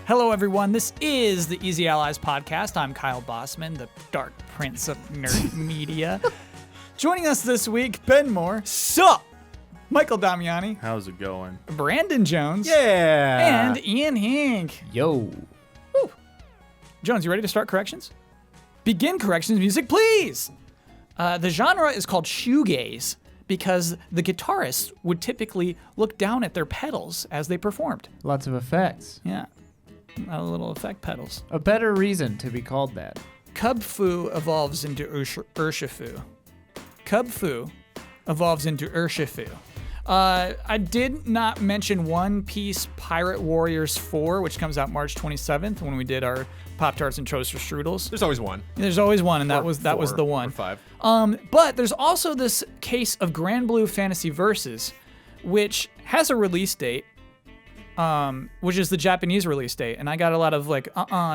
Hello, everyone. This is the Easy Allies podcast. I'm Kyle Bossman, the Dark Prince of Nerd Media. Joining us this week, Ben Moore. Sup? Michael Damiani. How's it going? Brandon Jones. Yeah. And Ian Hink. Yo. Woo. Jones, you ready to start corrections? Begin corrections music, please. The genre is called shoegaze because the guitarists would typically look down at their pedals as they performed. Lots of effects. Yeah. A little effect pedals. A better reason to be called that. Cub Fu evolves into Urshifu. Cub Fu evolves into Urshifu. I did not mention One Piece Pirate Warriors 4, which comes out March 27th when we did our Pop-Tarts and Toaster Strudels. There's always one. There's always one, and that was the one. Or 5. But there's also this case of Grand Blue Fantasy Versus, which has a release date, which is the Japanese release date. And I got a lot of like,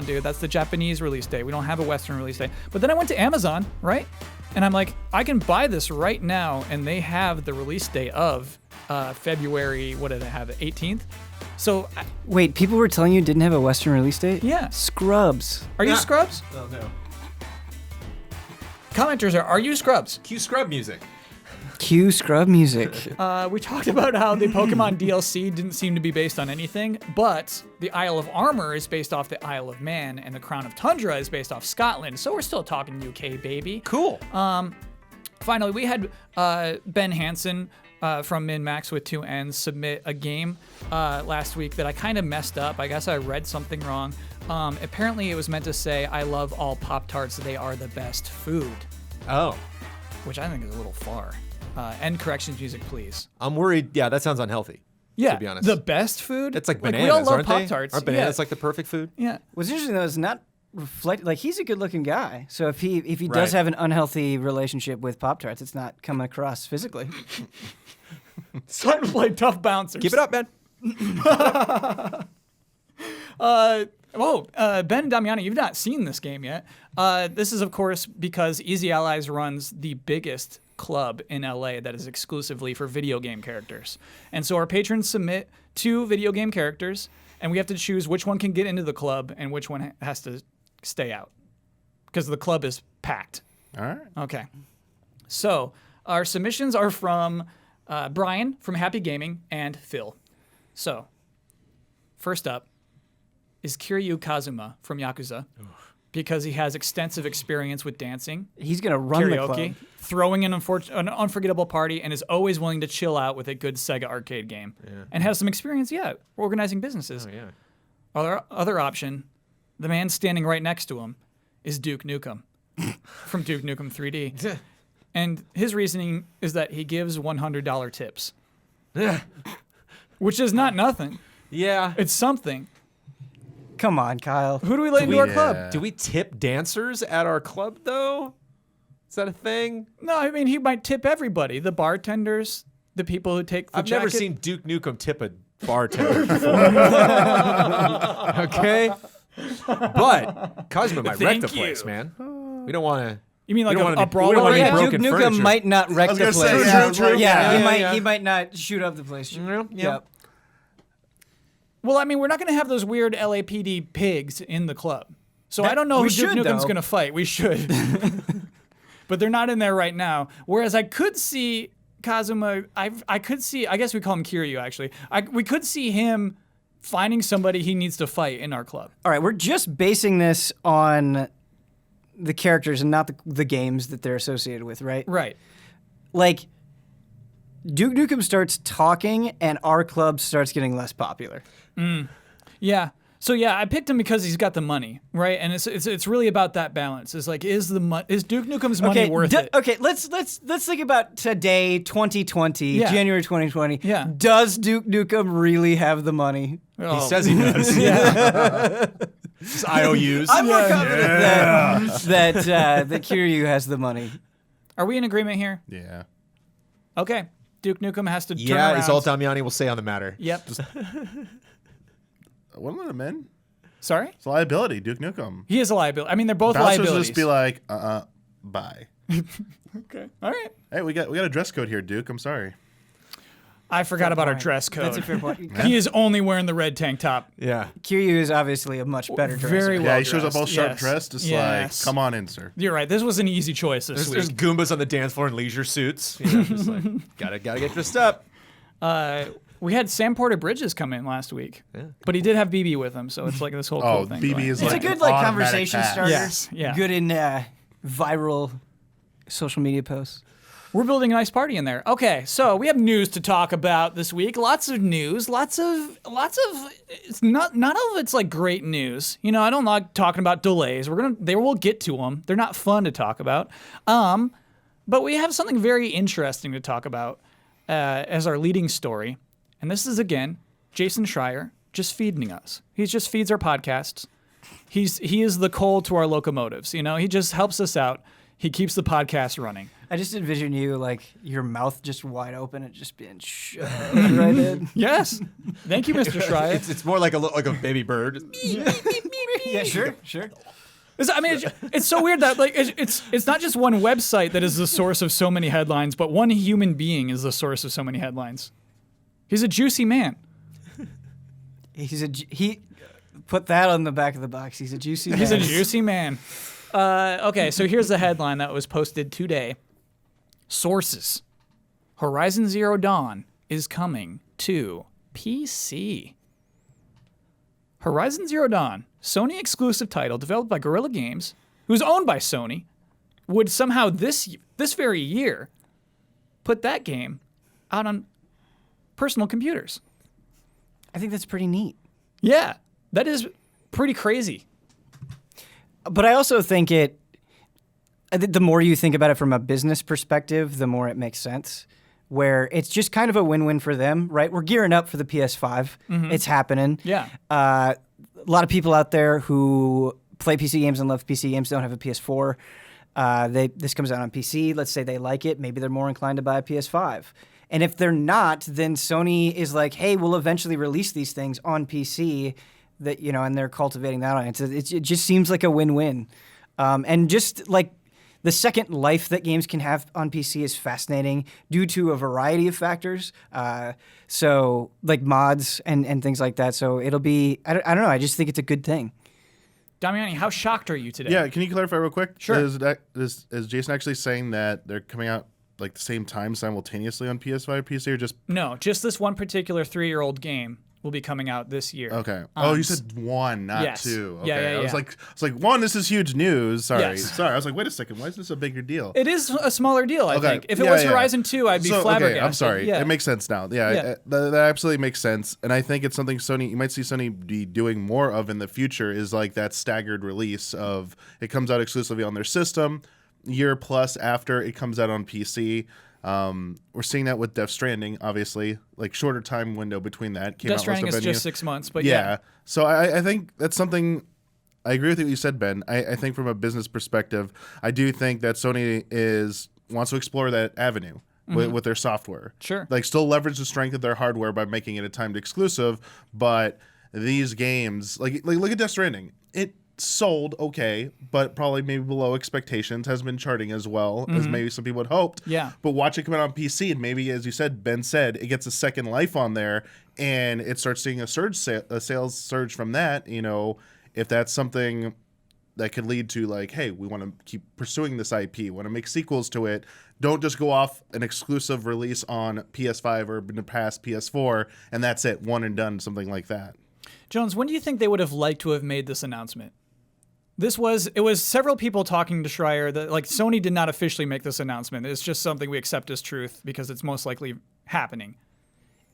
dude, that's the Japanese release date. We don't have a Western release date. But then I went to Amazon, right? And I'm like, I can buy this right now, and they have the release date of February, what did they have, 18th? So, wait, people were telling you it didn't have a Western release date? Yeah. Scrubs. Are you Scrubs? Oh, no. Commenters are you Scrubs? Cue scrub music. Cue scrub music. We talked about how the Pokemon DLC didn't seem to be based on anything, but the Isle of Armor is based off the Isle of Man, and the Crown of Tundra is based off Scotland, so we're still talking UK, baby. Cool. Finally, we had Ben Hansen from MinMax with 2 N's submit a game last week that I kind of messed up. I guess I read something wrong. Apparently, it was meant to say, I love all Pop-Tarts, they are the best food. Oh. Which I think is a little far. End corrections music, please. I'm worried. Yeah, that sounds unhealthy. Yeah, to be honest. the best food? It's like bananas, we all love aren't they? Pop-Tarts. Aren't bananas like the perfect food? Yeah. What's interesting though is not reflect like he's a good-looking guy. So if he Right. does have an unhealthy relationship with Pop-Tarts, it's not coming across physically. It's time to play tough bouncers. Keep it up, man. Ben Damiani, you've not seen this game yet. This is, of course, because Easy Allies runs the biggest club in LA that is exclusively for video game characters. And so our patrons submit 2 video game characters, and we have to choose which one can get into the club and which one has to stay out. Because the club is packed. All right. Okay. So our submissions are from Brian from Happy Gaming and Phil. So first up is Kiryu Kazuma from Yakuza because he has extensive experience with dancing, He's gonna run the club. karaoke, throwing an unforgettable party, and is always willing to chill out with a good Sega arcade game. Yeah. And has some experience, organizing businesses. Oh, yeah. Our other option, the man standing right next to him, is Duke Nukem from Duke Nukem 3D. And his reasoning is that he gives $100 tips, which is not nothing. Yeah. It's something. Come on, Kyle. Who do we let into our club? Do we tip dancers at our club, though? Is that a thing? No, I mean, he might tip everybody. The bartenders, the people who take the I've jacket. never seen Duke Nukem tip a bartender before. Okay? But Cosmo might wreck the Thank place, you. man. We don't want to... You mean like we don't a wanna be- brawl? we don't wanna be Yeah, Duke broken Nukem furniture. might not wreck the gonna place. say, true. Yeah, he might not shoot up the place. Yeah. Yep. Well, I mean, we're not going to have those weird LAPD pigs in the club. So I don't know we who Duke should, Nukem's though. going to fight. We should. But they're not in there right now. Whereas I could see Kazuma, I could see, I guess we call him Kiryu, actually. We could see him finding somebody he needs to fight in our club. All right, we're just basing this on the characters and not the games that they're associated with, right? Right. Like, Duke Nukem starts talking and our club starts getting less popular. Yeah. So yeah, I picked him because he's got the money, right? And it's really about that balance. It's like, is Duke Nukem's money worth it? Okay, let's think about today, 2020, Yeah. January 2020. Yeah. Does Duke Nukem really have the money? Oh. He says he does. His IOUs. I'm more confident that Kiryu has the money. Are we in agreement here? Yeah. Okay. Duke Nukem has to turn Yeah, around. is all Damiani will say on the matter. Yep. What let him in? Sorry? It's a liability, Duke Nukem. He is a liability. I mean, they're both Bouncers liabilities. just be like, bye. Okay. All right. Hey, we got a dress code here, Duke. I'm sorry. I forgot about our dress code. That's a fair point. He is only wearing the red tank top. Yeah. Kiryu is obviously a much better dresser. Very well Yeah, he shows up dressed, all sharp yes. dressed. It's Yes. like, come on in, sir. You're right. This was an easy choice this There's week. Goombas on the dance floor in leisure suits. You know, just like, gotta get dressed up. We had Sam Porter Bridges come in last week, but he did have BB with him, so it's like this whole Oh, cool thing. BB going. is It's like a good an like automatic conversation pass. starter. Yes, yeah. Good in viral social media posts. We're building a nice party in there. Okay, so we have news to talk about this week. Lots of news. Lots of. It's not all of it's like great news. You know, I don't like talking about delays. We'll get to them. They're not fun to talk about. But we have something very interesting to talk about as our leading story, and this is again Jason Schreier just feeding us. He just feeds our podcasts. He is the coal to our locomotives. You know, he just helps us out. He keeps the podcast running. I just envision you like your mouth just wide open and just being shoved right in. Yes. Thank you, Mr. Schreier. It's more like a baby bird. Yeah, sure. It's so weird that like it's not just one website that is the source of so many headlines, but one human being is the source of so many headlines. He's a juicy man. He put that on the back of the box. He's a juicy man. He's a juicy man. Okay, so here's the headline that was posted today. Sources: Horizon Zero Dawn is coming to PC. Horizon Zero Dawn, Sony exclusive title developed by Guerrilla Games, who's owned by Sony, would somehow this very year put that game out on personal computers. I think that's pretty neat. Yeah, that is pretty crazy. But I also think the more you think about it from a business perspective, the more it makes sense. Where it's just kind of a win-win for them, right? We're gearing up for the PS5. It's happening. Yeah. A lot of people out there who play PC games and love PC games don't have a PS4. This comes out on PC. Let's say they like it. Maybe they're more inclined to buy a PS5. And if they're not, then Sony is like, hey, we'll eventually release these things on PC. That and they're cultivating that audience. It just seems like a win-win, and just like the second life that games can have on PC is fascinating due to a variety of factors. So like mods and things like that. So it'll be I don't know. I just think it's a good thing. Damiani, how shocked are you today? Yeah, can you clarify real quick? Sure. Is Jason actually saying that they're coming out like the same time simultaneously on PS5, PC, or just? No, just this one particular 3-year-old game will be coming out this year. Okay. You said one, not yes. two. Okay. Yeah. I was like, one, this is huge news. Sorry. Yes. Sorry. I was like, wait a second. Why is this a bigger deal? It is a smaller deal, I Okay. think. If it Yeah, was yeah. Horizon 2, I'd be flabbergasted. Okay, I'm sorry. Yeah. It makes sense now. Yeah, that absolutely makes sense. And I think it's something you might see Sony be doing more of in the future is like that staggered release of it comes out exclusively on their system, year plus after it comes out on PC. We're seeing that with Death Stranding, obviously, like shorter time window between that. Death Stranding is just 6 months, but yeah. So I think that's something. I agree with what you said, Ben. I think from a business perspective, I do think that Sony wants to explore that avenue with their software. Sure. Like still leverage the strength of their hardware by making it a timed exclusive, but these games, like look at Death Stranding. It sold okay, but probably maybe below expectations. Has been charting as well as maybe some people had hoped. Yeah. But watch it come out on PC, and maybe, as you said, Ben said, it gets a second life on there, and it starts seeing a sales surge from that. If that's something that could lead to like, hey, we want to keep pursuing this IP, want to make sequels to it. Don't just go off an exclusive release on PS5 or in the past PS4, and that's it, one and done, something like that. Jones, when do you think they would have liked to have made this announcement? It was several people talking to Schreier that like Sony did not officially make this announcement. It's just something we accept as truth because it's most likely happening.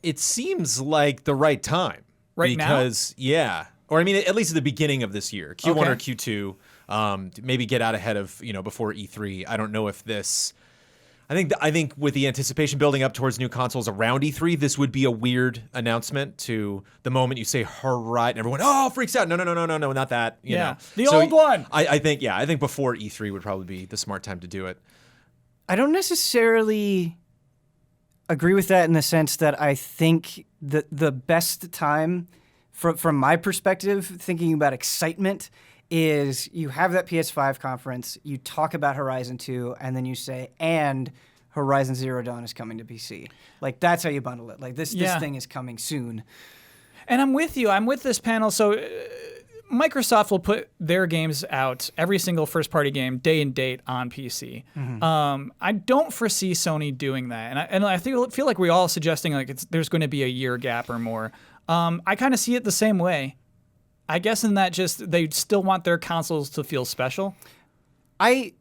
It seems like the right time. Right now? Because, yeah. Or I mean, at least at the beginning of this year, Q1 Okay. or Q2, maybe get out ahead of, before E3. I don't know if this... I think with the anticipation building up towards new consoles around E3, this would be a weird announcement to the moment you say Horizon, everyone, freaks out. No, not that. You know. The old one. I think before E3 would probably be the smart time to do it. I don't necessarily agree with that in the sense that I think that the best time, from my perspective, thinking about excitement, is you have that PS5 conference, you talk about Horizon 2, and then you say, and Horizon Zero Dawn is coming to PC. Like, that's how you bundle it. Like, this Yeah. thing is coming soon. And I'm with you. I'm with this panel. So Microsoft will put their games out, every single first-party game, day and date on PC. I don't foresee Sony doing that, and I feel like we're all suggesting like there's going to be a year gap or more. I kind of see it the same way. I guess in that just they still want their consoles to feel special. I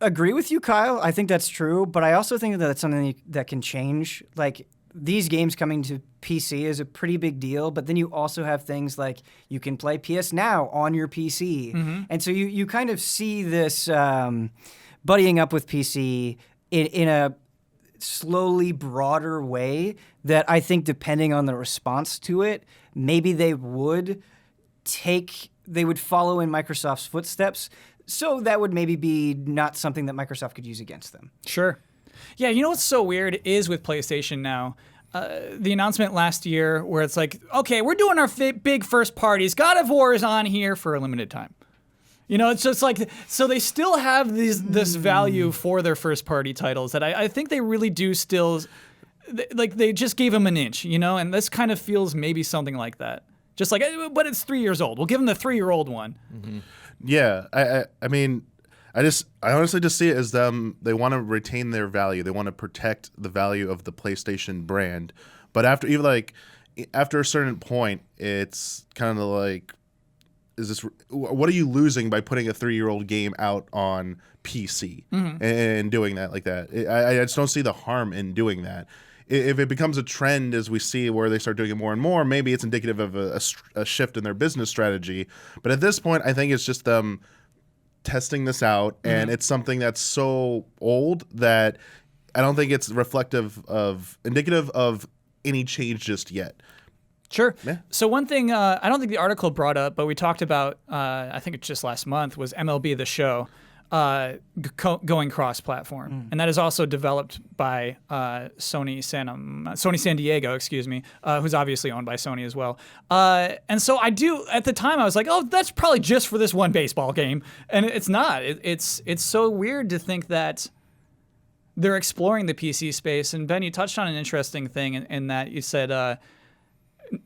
agree with you, Kyle. I think that's true, but I also think that that's something that can change. Like, these games coming to PC is a pretty big deal, but then you also have things like you can play PS Now on your PC. And so you kind of see this buddying up with PC in a slowly broader way that I think, depending on the response to it, maybe they would follow in Microsoft's footsteps. So that would maybe be not something that Microsoft could use against them. Sure. Yeah, you know what's so weird is with PlayStation Now, the announcement last year where it's like, okay, we're doing our big first parties. God of War is on here for a limited time. You know, it's just like, so they still have this value for their first party titles that I think they really do still, like they just gave them an inch, you know, and this kind of feels maybe something like that. Just like, but it's 3 years old. We'll give them the 3-year-old one. Yeah, I mean, I honestly just see it as them. They want to retain their value. They want to protect the value of the PlayStation brand. But after a certain point, it's kind of like, what are you losing by putting a 3-year-old game out on PC and doing that like that? I just don't see the harm in doing that. If it becomes a trend, as we see, where they start doing it more and more, maybe it's indicative of a shift in their business strategy. But at this point, I think it's just them testing this out, and it's something that's so old that I don't think it's indicative of any change just yet. Sure. Yeah. So one thing I don't think the article brought up, but we talked about, I think it's just last month, was MLB The Show going cross-platform, and that is also developed by Sony San Diego, who's obviously owned by Sony as well. And so at the time I was like, oh, that's probably just for this one baseball game, and it's not. It's so weird to think that they're exploring the PC space. And Ben, you touched on an interesting thing in that you said,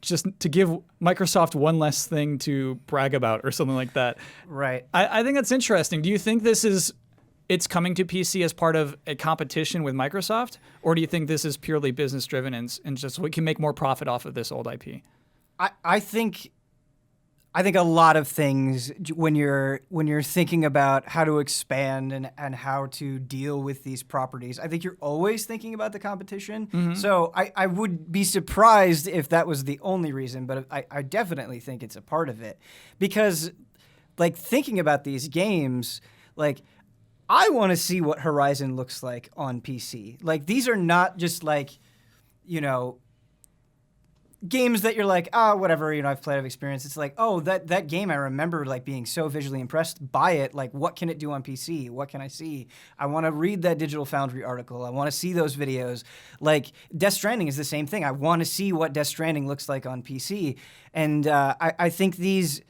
just to give Microsoft one less thing to brag about or something like that. Right. I think that's interesting. Do you think it's coming to PC as part of a competition with Microsoft, or do you think this is purely business driven and just we can make more profit off of this old IP? I think a lot of things when you're thinking about how to expand and how to deal with these properties, I think you're always thinking about the competition. So I would be surprised if that was the only reason, but I definitely think it's a part of it. Because, like, thinking about these games, like, I want to see what Horizon looks like on PC. Like, these are not just like, you know, games that you're like, whatever, you know, I've played, I've experienced. It's like, oh, that game, I remember like being so visually impressed by it. Like, what can it do on PC? What can I see? I want to read that Digital Foundry article. I want to see those videos. Like, Death Stranding is the same thing. I want to see what Death Stranding looks like on PC. And I think these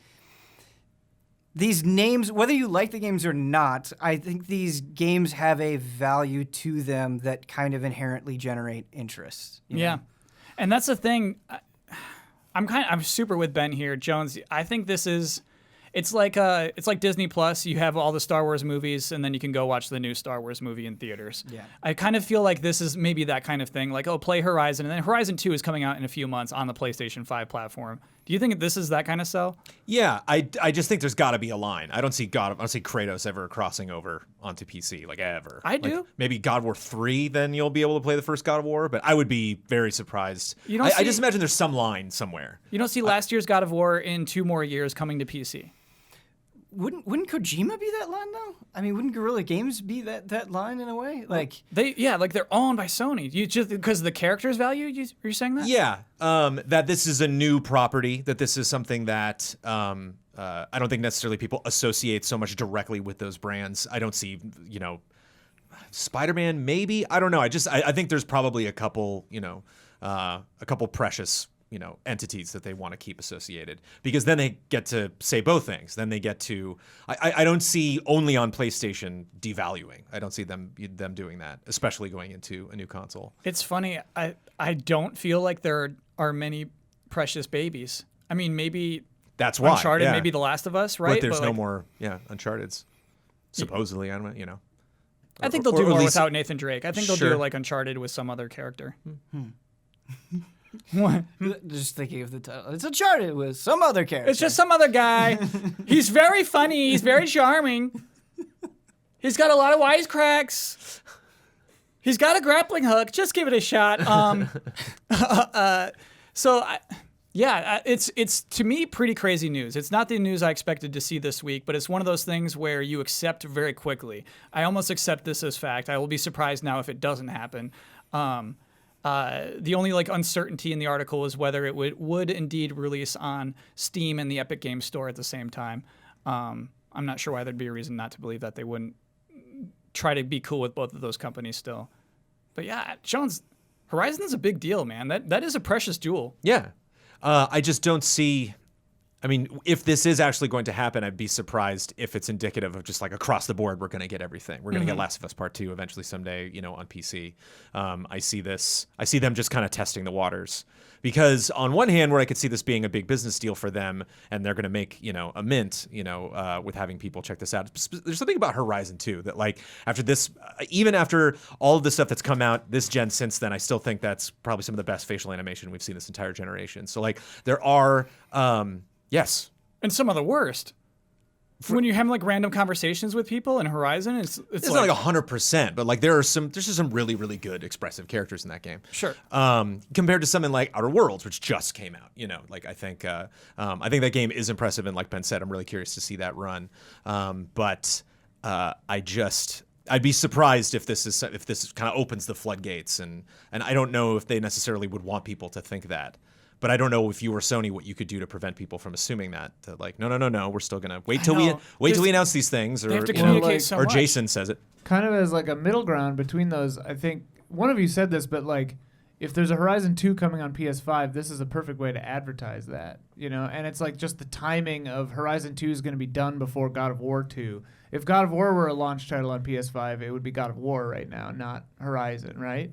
names, whether you like the games or not, I think these games have a value to them that kind of inherently generate interest. You know? Yeah. And that's the thing. I'm super with Ben here, Jones. I think it's like Disney Plus. You have all the Star Wars movies, and then you can go watch the new Star Wars movie in theaters. Yeah. I kind of feel like this is maybe that kind of thing. Like, oh, play Horizon, and then Horizon 2 is coming out in a few months on the PlayStation 5 platform. Do you think this is that kind of sell? Yeah, I just think there's got to be a line. I don't see Kratos ever crossing over onto PC, like, ever. I do. Like, maybe God of War 3, then you'll be able to play the first God of War, but I would be very surprised. I just imagine there's some line somewhere. You don't see last year's God of War in 2 more years coming to PC. Wouldn't Kojima be that line though? I mean, wouldn't Guerrilla Games be that line in a way? Like they're owned by Sony. You just because of the character's value. You're saying that? Yeah, that this is a new property. That this is something that I don't think necessarily people associate so much directly with those brands. I don't see, you know, Spider-Man maybe. I don't know. I think there's probably a couple precious, entities that they want to keep associated, because then they get to say both things. Then they get to I don't see only on PlayStation devaluing. I don't see them doing that, especially going into a new console. It's funny. I don't feel like there are many precious babies. I mean, maybe That's why Uncharted, yeah. maybe The Last of Us, right? But there's no like, more Uncharted's supposedly. I don't I think they'll or do at more least- without Nathan Drake. I think they'll do Sure. it like Uncharted with some other character. What? Just thinking of the title. It's Uncharted with some other character. It's just some other guy. He's very funny. He's very charming. He's got a lot of wisecracks. He's got a grappling hook. Just give it a shot. It's to me pretty crazy news. It's not the news I expected to see this week, but it's one of those things where you accept very quickly. I almost accept this as fact. I will be surprised now if it doesn't happen. The only uncertainty in the article is whether it would indeed release on Steam and the Epic Games Store at the same time. I'm not sure why there'd be a reason not to believe that they wouldn't try to be cool with both of those companies still. But yeah, Jones, Horizon's a big deal, man. That is a precious jewel. Yeah. I just don't see. I mean, if this is actually going to happen, I'd be surprised if it's indicative of just across the board, we're going to get everything. We're going to get Last of Us Part 2 eventually someday, on PC. I see them just kind of testing the waters. Because on one hand, where I could see this being a big business deal for them, and they're going to make, a mint, with having people check this out. There's something about Horizon 2 that after this, even after all of the stuff that's come out this gen since then, I still think that's probably some of the best facial animation we've seen this entire generation. So there are, yes. And some of the worst. When you have random conversations with people in Horizon, it's not 100%, but there's just some really, really good expressive characters in that game. Sure. Compared to something like Outer Worlds, which just came out, I think that game is impressive, and like Ben said, I'm really curious to see that run. But I'd be surprised if this kind of opens the floodgates, and I don't know if they necessarily would want people to think that. But I don't know if you were Sony what you could do to prevent people from assuming that. No, we're still gonna wait till we announce these things, or They have to communicate so or much. Jason says it. Kind of as a middle ground between those. I think one of you said this, but if there's a Horizon 2 coming on PS5, this is a perfect way to advertise that, And it's just the timing of Horizon 2 is going to be done before God of War 2. If God of War were a launch title on PS5, it would be God of War right now, not Horizon, right?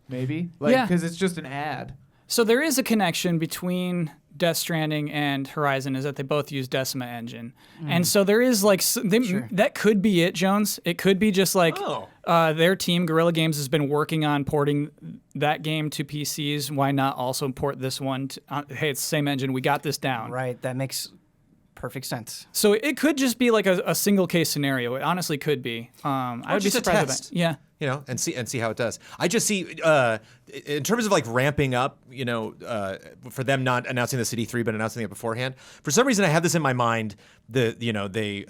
Maybe, Yeah. because it's just an ad. So there is a connection between Death Stranding and Horizon, is that they both use Decima Engine. And so there is that could be it, Jones. It could be just their team, Guerrilla Games, has been working on porting that game to PCs. Why not also port this one? Hey, it's the same engine. We got this down. Right. That makes perfect sense. So it could just be a single case scenario. It honestly could be. I would be just a surprised test. if it. Yeah. And see how it does. I just see in terms of ramping up, for them not announcing this at E3 but announcing it beforehand. For some reason, I have this in my mind. They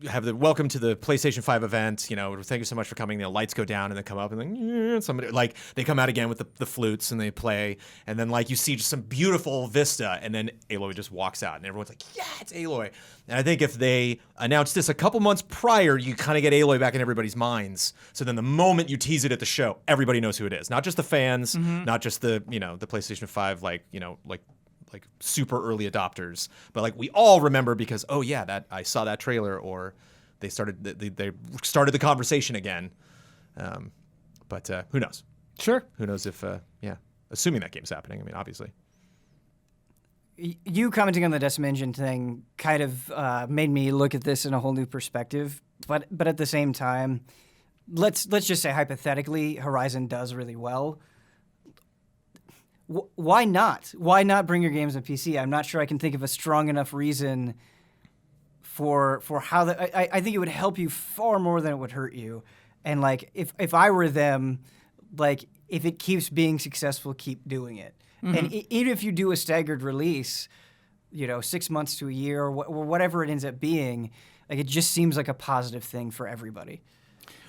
have the welcome to the PlayStation 5 event. Thank you so much for coming. The lights go down and then come up, and then somebody they come out again with the flutes and they play, and then you see just some beautiful vista, and then Aloy just walks out, and everyone's like, yeah, it's Aloy. And I think if they announced this a couple months prior, you kind of get Aloy back in everybody's minds. So then the moment you tease it at the show, everybody knows who it is. Not just the fans, not just the the PlayStation 5 super early adopters, but we all remember because that I saw that trailer, or they started the conversation again. But who knows? Sure. Who knows if assuming that game's happening. I mean, obviously. You commenting on the Decima Engine thing kind of made me look at this in a whole new perspective. But at the same time, let's just say hypothetically, Horizon does really well. Why not? Why not bring your games to PC? I'm not sure I can think of a strong enough reason for how that. I think it would help you far more than it would hurt you. And if I were them, if it keeps being successful, keep doing it. And even if you do a staggered release, 6 months to a year or whatever it ends up being, it just seems like a positive thing for everybody.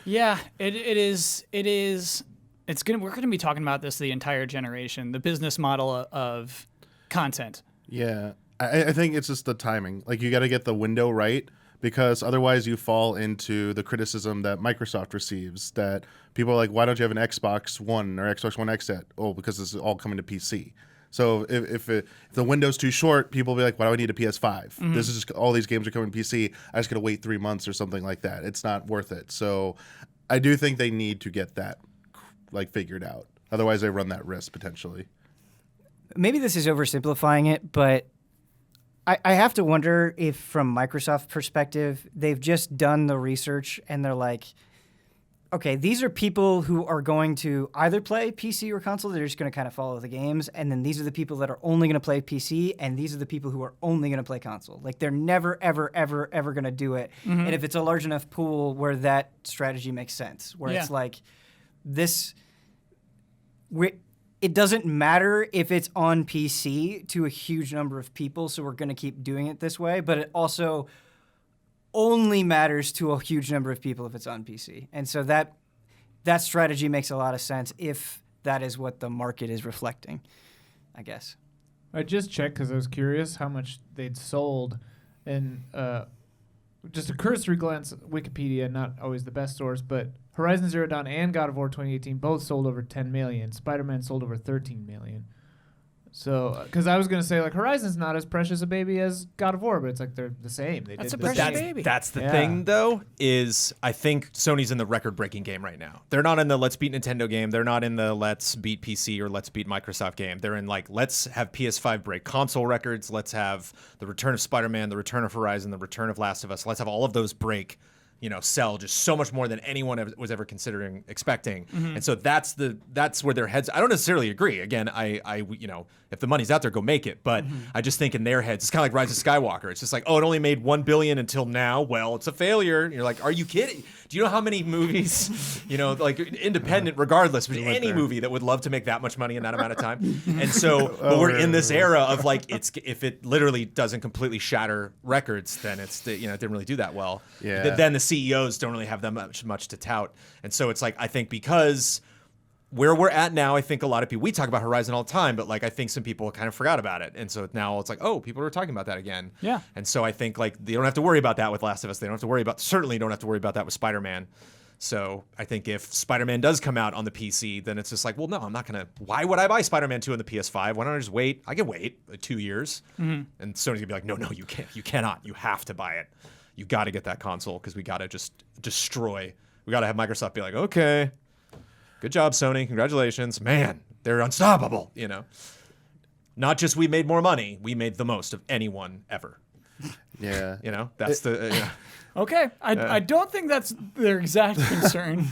Yeah, it is. We're gonna be talking about this the entire generation. The business model of content. Yeah, I think it's just the timing. You got to get the window right, because otherwise you fall into the criticism that Microsoft receives, that people are like, why don't you have an Xbox One or Xbox One X yet? Oh, because this is all coming to PC. So if the window's too short, people will be like, why do I need a PS5? This is just all these games are coming to PC. I just got to wait 3 months or something like that. It's not worth it. So I do think they need to get that like figured out. Otherwise, they run that risk potentially. Maybe this is oversimplifying it, but I have to wonder if from Microsoft's perspective, they've just done the research and they're like, okay, these are people who are going to either play PC or console. They're just going to kind of follow the games. And then these are the people that are only going to play PC. And these are the people who are only going to play console. Like they're never, ever, ever, ever going to do it. And if it's a large enough pool where that strategy makes sense, where it's like this, it doesn't matter if it's on PC to a huge number of people. So we're going to keep doing it this way. But it also only matters to a huge number of people if it's on PC. And so that strategy makes a lot of sense if that is what the market is reflecting, I guess. I just checked because I was curious how much they'd sold. And just a cursory glance at Wikipedia, not always the best source, but Horizon Zero Dawn and God of War 2018 both sold over 10 million. Spider-Man sold over 13 million. So, because I was going to say, like, Horizon's not as precious a baby as God of War, but it's like they're the same. That's a the precious same. baby. That's the thing, though, is I think Sony's in the record-breaking game right now. They're not in the let's beat Nintendo game. They're not in the let's beat PC or let's beat Microsoft game. They're in, like, let's have PS5 break console records. Let's have the return of Spider-Man, the return of Horizon, the return of Last of Us. Let's have all of those break, sell just so much more than anyone was ever considering expecting. And so that's where their heads. I don't necessarily agree. Again, I if the money's out there, go make it. But I just think in their heads, it's kind of like Rise of Skywalker. It's just like, oh, it only made $1 billion until now. Well, it's a failure. And you're like, are you kidding? Do you know how many movies, like independent, regardless, but any movie that would love to make that much money in that amount of time? And so, but we're in this era of like, if it literally doesn't completely shatter records, then it didn't really do that well. Yeah. Then the CEOs don't really have that much to tout. And so it's like, I think because where we're at now, I think a lot of people, we talk about Horizon all the time, but like I think some people kind of forgot about it. And so now it's like, oh, people are talking about that again. Yeah. And so I think like they don't have to worry about that with Last of Us. They don't have to worry about, certainly don't have to worry about that with Spider-Man. So I think if Spider-Man does come out on the PC, then it's just like, well, no, I'm not going to, why would I buy Spider-Man 2 on the PS5? Why don't I just wait? I can wait 2 years. And Sony's going to be like, no, you can't. You cannot. You have to buy it. You got to get that console because we got to just destroy. We got to have Microsoft be like, okay, good job, Sony. Congratulations. Man, they're unstoppable, Not just we made more money, we made the most of anyone ever. Yeah. That's the... Okay. I don't think that's their exact concern.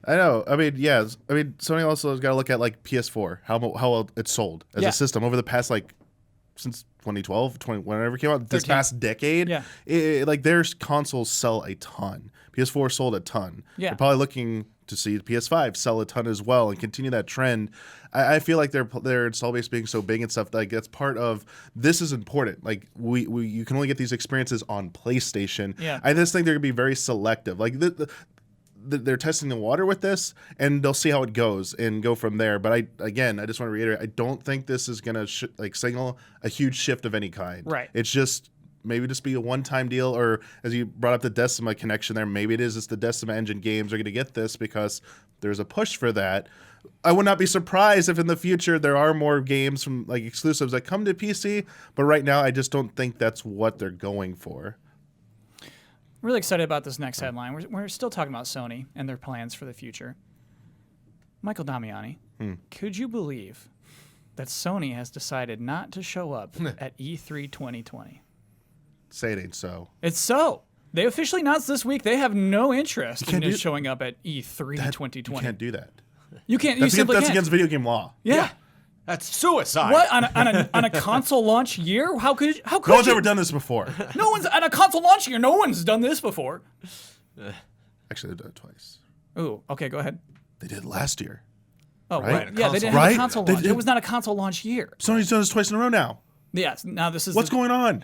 I know. I mean, yeah. Sony also has got to look at like PS4, how well it's sold as a system over the past since 2012, whenever it came out, this 13. past decade. Yeah. Like their consoles sell a ton. PS4 sold a ton. Yeah. They're probably looking to see the PS5 sell a ton as well and continue that trend. I feel like their install base being so big and stuff, like that's part of this is important. Like you can only get these experiences on PlayStation. Yeah. I just think they're gonna be very selective. Like they're testing the water with this, and they'll see how it goes and go from there. But I just want to reiterate, I don't think this is gonna signal a huge shift of any kind. Right. It's just maybe just be a one-time deal, or as you brought up the Decima connection there, maybe it is just the Decima engine games are going to get this because there's a push for that. I would not be surprised if in the future there are more games from like exclusives that come to PC, but right now I just don't think that's what they're going for. Really excited about this next headline. We're still talking about Sony and their plans for the future. Michael Damiani, could you believe that Sony has decided not to show up at E3 2020? Say it ain't so. It's so. They officially announced this week they have no interest in do- showing up at E3 2020. You can't do that. You can't. That's, you simply that's can't. against video game law. Yeah. That's suicide. What on a console launch year? How could No one's ever done this before. No one's on a console launch year. No one's done this before. Actually, they've done it twice. Ooh. Okay. Go ahead. They did it last year. Oh, Right? right. Yeah, they didn't have Right? a console They launch. did- It was not a console launch year. Sony's done this twice in a row now. Yes. Now this is. What's going on?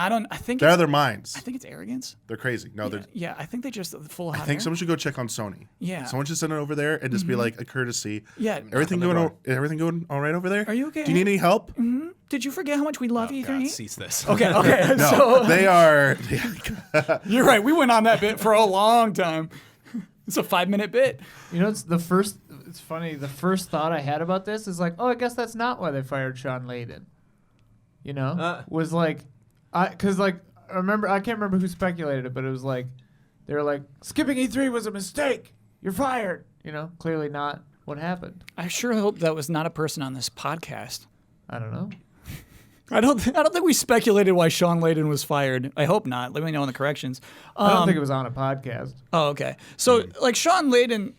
I think. They're out It's, of their minds. I think it's arrogance. They're crazy. No, they're. Yeah. I think they just full hot I think air. someone should go check on Sony. Yeah. Someone should send it over there and just be like a courtesy. Yeah. Everything going all right over there? Are you okay? Do you need any help? Did you forget how much we love E3? God, cease this. Okay. Okay. No, they are. You're right. We went on that bit for a long time. It's a 5-minute bit. You know, it's funny. The first thought I had about this is like, oh, I guess that's not why they fired Sean Layden. You know, was like, because like I can't remember who speculated it, but it was like they were like, skipping E3 was a mistake. You're fired. You know, clearly not what happened. I sure hope that was not a person on this podcast. I don't know. I don't think we speculated why Sean Layden was fired. I hope not. Let me know in the corrections. I don't think it was on a podcast. Oh, okay. So, like, Sean Layden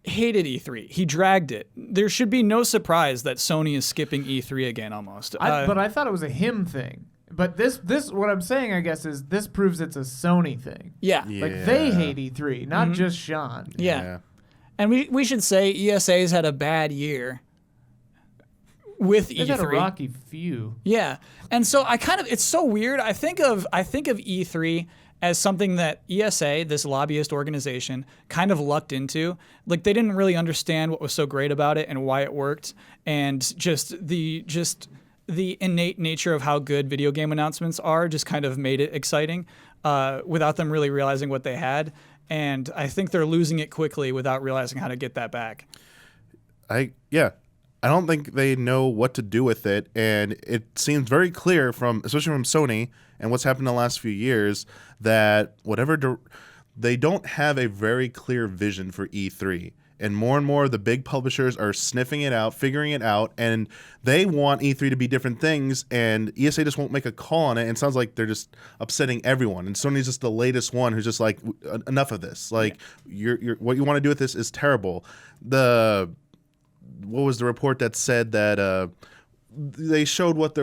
hated E3. He dragged it. There should be no surprise that Sony is skipping E3 again almost. But I thought it was a him thing. But this, what I'm saying, I guess, is this proves it's a Sony thing. Yeah. Like, they hate E3, not just Sean. Yeah. And we should say ESA's had a bad year with They've E3. had a rocky few. Yeah. And so it's so weird. I think of E3 as something that ESA, this lobbyist organization, kind of lucked into. Like, they didn't really understand what was so great about it and why it worked, and just the innate nature of how good video game announcements are just kind of made it exciting without them really realizing what they had. And I think they're losing it quickly without realizing how to get that back. I don't think they know what to do with it, and it seems very clear especially from Sony and what's happened in the last few years, that they don't have a very clear vision for E3. And more of the big publishers are sniffing it out, figuring it out, and they want E3 to be different things, and ESA just won't make a call on it, and it sounds like they're just upsetting everyone. And Sony's just the latest one who's just like, enough of this. Like, you're what you want to do with this is terrible. What was the report that said that they showed what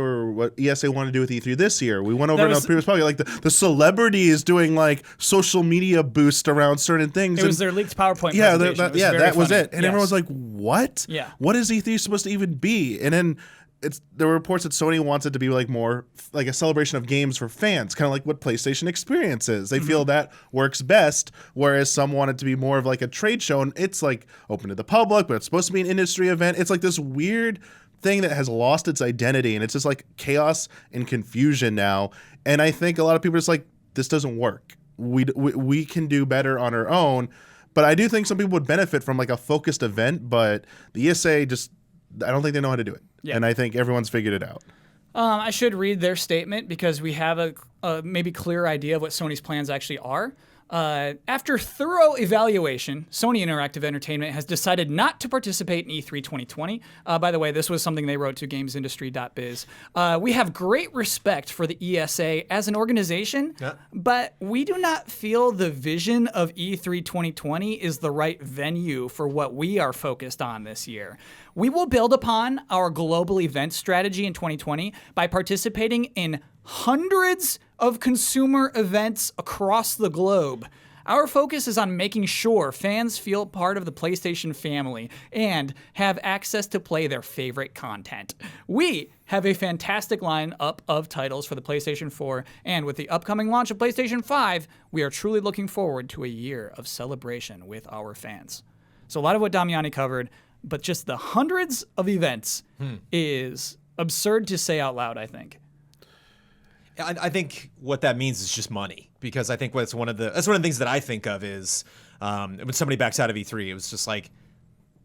ESA wanted to do with E3 this year? We went over it on the previous podcast, like the celebrities doing like social media boost around certain things. It was their leaked PowerPoint presentation. presentation. That was it. And yes. everyone was like, what? Yeah. What is E3 supposed to even be? And then there were reports that Sony wants it to be like more like a celebration of games for fans, kind of like what PlayStation Experience is. They feel that works best, whereas some want it to be more of like a trade show, and it's like open to the public, but it's supposed to be an industry event. It's like this weird thing that has lost its identity, and it's just like chaos and confusion now. And I think a lot of people are just like, this doesn't work. We can do better on our own. But I do think some people would benefit from like a focused event, but the ESA I don't think they know how to do it. Yeah. And I think everyone's figured it out. I should read their statement because we have a maybe clear idea of what Sony's plans actually are. After thorough evaluation, Sony Interactive Entertainment has decided not to participate in E3 2020. By the way, this was something they wrote to gamesindustry.biz. We have great respect for the ESA as an organization, but we do not feel the vision of E3 2020 is the right venue for what we are focused on this year. We will build upon our global event strategy in 2020 by participating in hundreds of consumer events across the globe. Our focus is on making sure fans feel part of the PlayStation family and have access to play their favorite content. We have a fantastic lineup of titles for the PlayStation 4, and with the upcoming launch of PlayStation 5, we are truly looking forward to a year of celebration with our fans. So a lot of what Damiani covered, but just the hundreds of events is absurd to say out loud, I think. I think what that means is just money, because I think that's one of the things that I think of is when somebody backs out of E3, it was just like,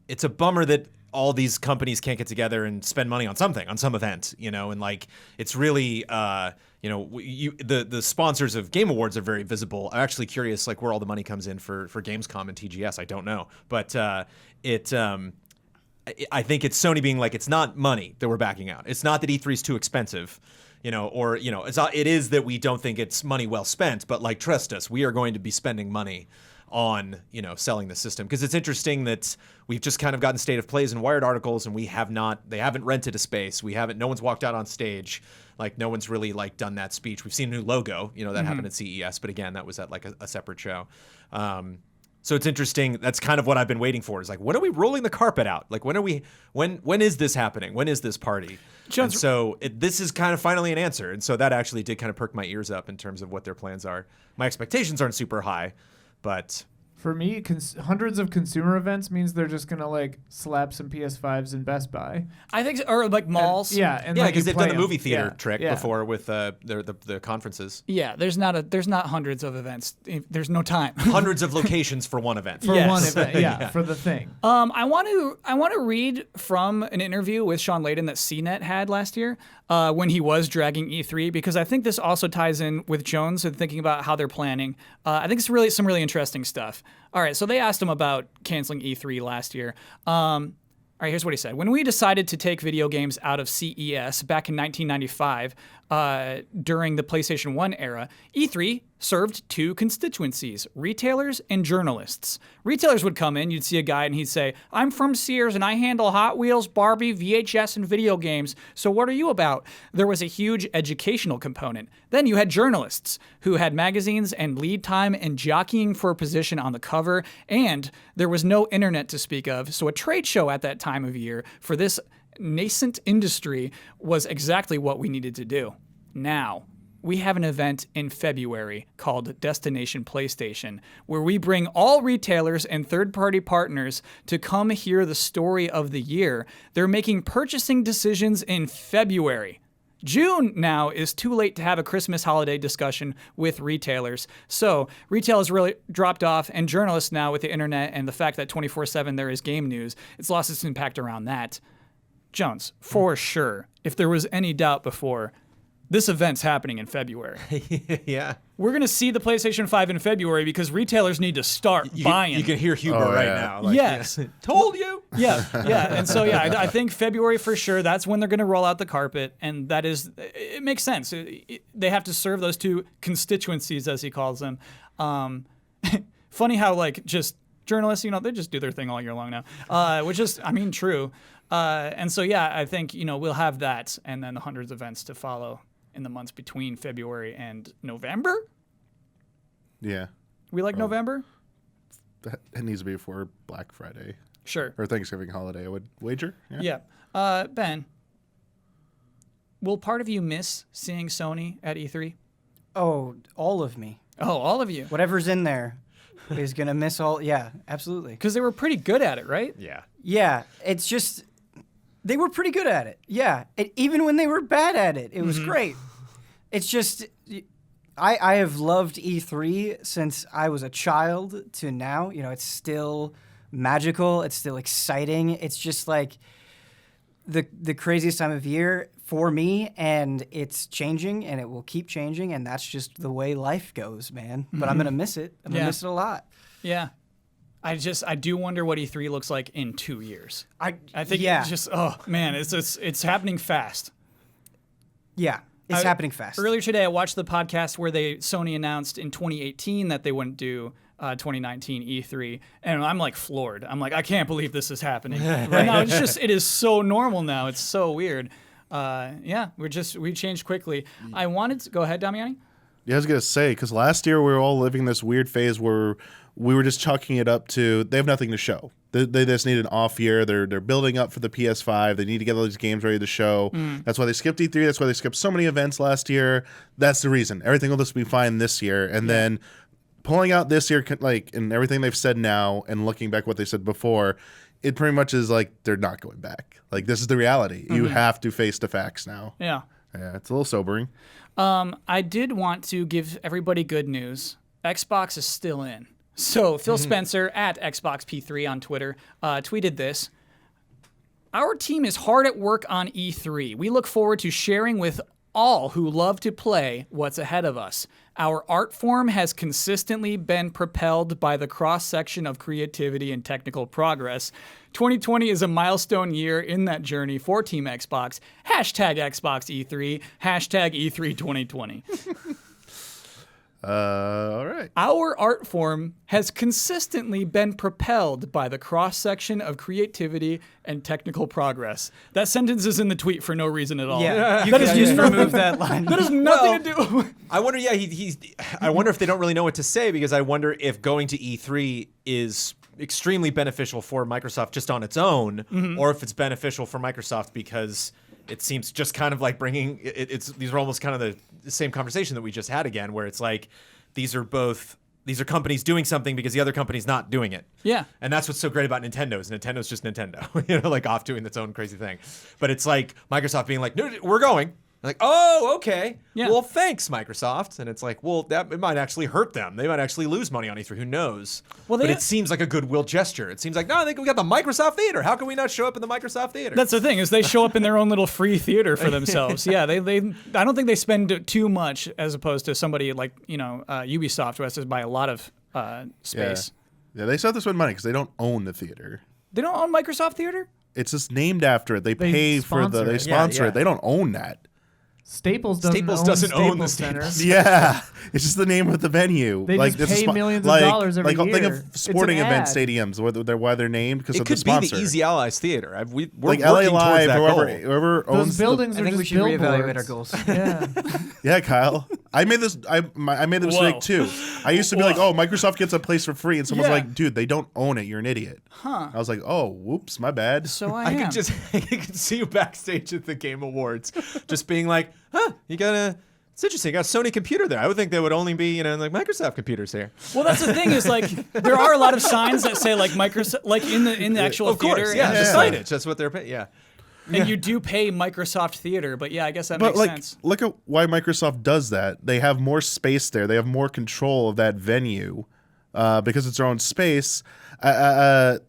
it's a bummer that all these companies can't get together and spend money on something, on some event, and like, it's really, the sponsors of Game Awards are very visible. I'm actually curious, like, where all the money comes in for Gamescom and TGS. I don't know, but I think it's Sony being like, it's not money that we're backing out. It's not that E3 is too expensive. It is that we don't think it's money well spent, but like, trust us, we are going to be spending money on, selling the system. Because it's interesting that we've just kind of gotten state of plays and Wired articles, and they haven't rented a space. No one's walked out on stage. Like, no one's really like done that speech. We've seen a new logo, that happened at CES, but again, that was at like a separate show. So it's interesting. That's kind of what I've been waiting for. Is like, when are we rolling the carpet out? Like, when is this happening? When is this party? And so this is kind of finally an answer. And so that actually did kind of perk my ears up in terms of what their plans are. My expectations aren't super high, but For me, hundreds of consumer events means they're just gonna like slap some PS5s in Best Buy. I think, or like malls. And Yeah, like, because you they've done play the movie 'em. theater Yeah, trick yeah. before with the conferences. Yeah, there's not hundreds of events. There's no time. Hundreds of locations for one event. For Yes. one event, yeah, for the thing. I want to read from an interview with Sean Layden that CNET had last year when he was dragging E3, because I think this also ties in with Jones and thinking about how they're planning. I think it's really some really interesting stuff. All right, so they asked him about canceling E3 last year. All right, here's what he said. When we decided to take video games out of CES back in 1995, during the PlayStation 1 era, E3 served two constituencies, retailers and journalists. Retailers would come in, you'd see a guy and he'd say, I'm from Sears and I handle Hot Wheels, Barbie, VHS, and video games, so what are you about? There was a huge educational component. Then you had journalists who had magazines and lead time and jockeying for a position on the cover, and there was no internet to speak of, so a trade show at that time of year for this nascent industry was exactly what we needed to do. Now, we have an event in February called Destination PlayStation, where we bring all retailers and third-party partners to come hear the story of the year. They're making purchasing decisions in February. June now is too late to have a Christmas holiday discussion with retailers. So retail has really dropped off, and journalists now with the internet and the fact that 24/7 there is game news, it's lost its impact around that. Jones, for sure, if there was any doubt before, this event's happening in February. Yeah. We're going to see the PlayStation 5 in February because retailers need to start buying. You can hear Huber Oh, right yeah. now. Like, Yes. Told you. Yeah. And so, I think February for sure, that's when they're going to roll out the carpet. And that is, it makes sense. They have to serve those two constituencies, as he calls them. Funny how, like, just journalists, they just do their thing all year long now, which is, true. And so, I think, we'll have that and then the hundreds of events to follow in the months between February and November. Yeah. We like November? It needs to be before Black Friday Sure. or Thanksgiving holiday, I would wager. Yeah. Ben, will part of you miss seeing Sony at E3? Oh, all of me. Oh, all of you. Whatever's in there is going to miss all. Yeah, absolutely. Because they were pretty good at it, right? Yeah. Yeah, it's just they were pretty good at it. Yeah, even when they were bad at it, it was great. It's just I have loved E3 since I was a child to now. It's still magical. It's still exciting. It's just like the craziest time of year for me, and it's changing, and it will keep changing, and that's just the way life goes, man. But I'm gonna miss it. I'm gonna miss it a lot. Yeah. I do wonder what E3 looks like in 2 years. I think yeah. it's just, oh man, it's happening fast. Yeah, it's happening fast. Earlier today, I watched the podcast where Sony announced in 2018 that they wouldn't do 2019 E3, and I'm like floored. I'm like, I can't believe this is happening. Right now, it is so normal now. It's so weird. We changed quickly. I wanted to go ahead, Damiani. Yeah, I was going to say, because last year we were all living this weird phase where we were just chalking it up to they have nothing to show. They just need an off year. They're building up for the PS5. They need to get all these games ready to show. That's why they skipped E3. That's why they skipped so many events last year. That's the reason. Everything will just be fine this year. And then pulling out this year, like, and everything they've said now and looking back what they said before, it pretty much is like they're not going back. Like, this is the reality. You have to face the facts now. Yeah. Yeah, it's a little sobering. I did want to give everybody good news. Xbox is still in. So Phil Spencer at Xbox P3 on Twitter tweeted this. Our team is hard at work on E3. We look forward to sharing with all who love to play what's ahead of us. Our art form has consistently been propelled by the cross-section of creativity and technical progress. 2020 is a milestone year in that journey for Team Xbox. Hashtag Xbox E3. Hashtag E3 2020. All right. Our art form has consistently been propelled by the cross-section of creativity and technical progress. That sentence is in the tweet for no reason at all. Yeah, you can just remove that line. That has nothing to do. I wonder. Yeah, I wonder if they don't really know what to say, because I wonder if going to E3 is extremely beneficial for Microsoft just on its own, or if it's beneficial for Microsoft because it seems just kind of like bringing these are almost kind of the same conversation that we just had again, where it's like these are both these are companies doing something because the other company's not doing it. Yeah. And that's what's so great about Nintendo is Nintendo's just Nintendo, like off doing its own crazy thing. But it's like Microsoft being like, no, we're going. Like, oh, okay. Yeah. Well, thanks, Microsoft. And it's like, well, it might actually hurt them. They might actually lose money on E3. Who knows? Well, but it seems like a goodwill gesture. It seems like, no, I think we got the Microsoft Theater. How can we not show up in the Microsoft Theater? That's the thing is they show up in their own little free theater for themselves. Yeah, they I don't think they spend too much as opposed to somebody like Ubisoft who has to buy a lot of space. Yeah, they still have to spend money because they don't own the theater. They don't own Microsoft Theater? It's just named after it. They pay for sponsor they it. sponsor Yeah. it. They don't own that. Staples doesn't own the Center. Staples. Yeah, it's just the name of the venue. They like, just it's a pay millions of dollars every Think year. of It's sporting an event ad. stadiums, why they're named because It of the could be sponsor. the Easy Allies Theater. We're like working LA towards Live, that goal. whoever Those owns buildings I are think we just should reevaluate our billboards. goals. Yeah. Yeah, Kyle. I made this. I made the mistake too. I used to be like, "Oh, Microsoft gets a place for free," and someone's Yeah. like, "Dude, they don't own it. You're an idiot." Huh. I was like, "Oh, whoops, my bad." So I I am. could see you backstage at the Game Awards, just being like, "Huh, it's interesting. You got a Sony computer there. I would think there would only be, like Microsoft computers here." Well, that's the thing is like there are a lot of signs that say like Microsoft, like in the actual Of theater. course, yeah, and the just like- signage. That's what they're paying. Yeah. And you do pay Microsoft Theater, but yeah, I guess that But makes like, sense. look at why Microsoft does that. They have more space there. They have more control of that venue because it's their own space. As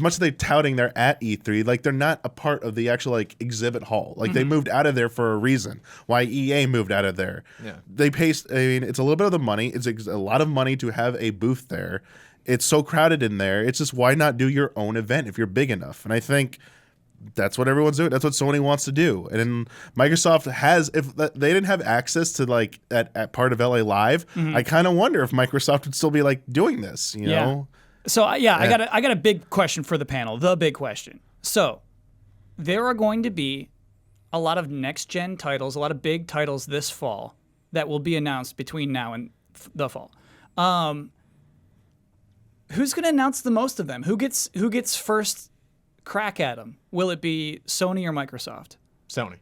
much as they're touting they're at E3, like they're not a part of the actual like exhibit hall. Like they moved out of there for a reason. Why EA moved out of there? Yeah. They pay. I mean, it's a little bit of the money. It's a lot of money to have a booth there. It's so crowded in there. It's just why not do your own event if you're big enough? And I think that's what everyone's doing. That's what Sony wants to do. And then Microsoft has, if they didn't have access to like at part of LA Live, I kind of wonder if Microsoft would still be like doing this, you know? So I got a big question for the panel. The big question. So there are going to be a lot of next gen titles, a lot of big titles this fall that will be announced between now and the fall. Who's going to announce the most of them? Who gets first crack at them? Will it be Sony or Microsoft? Sony.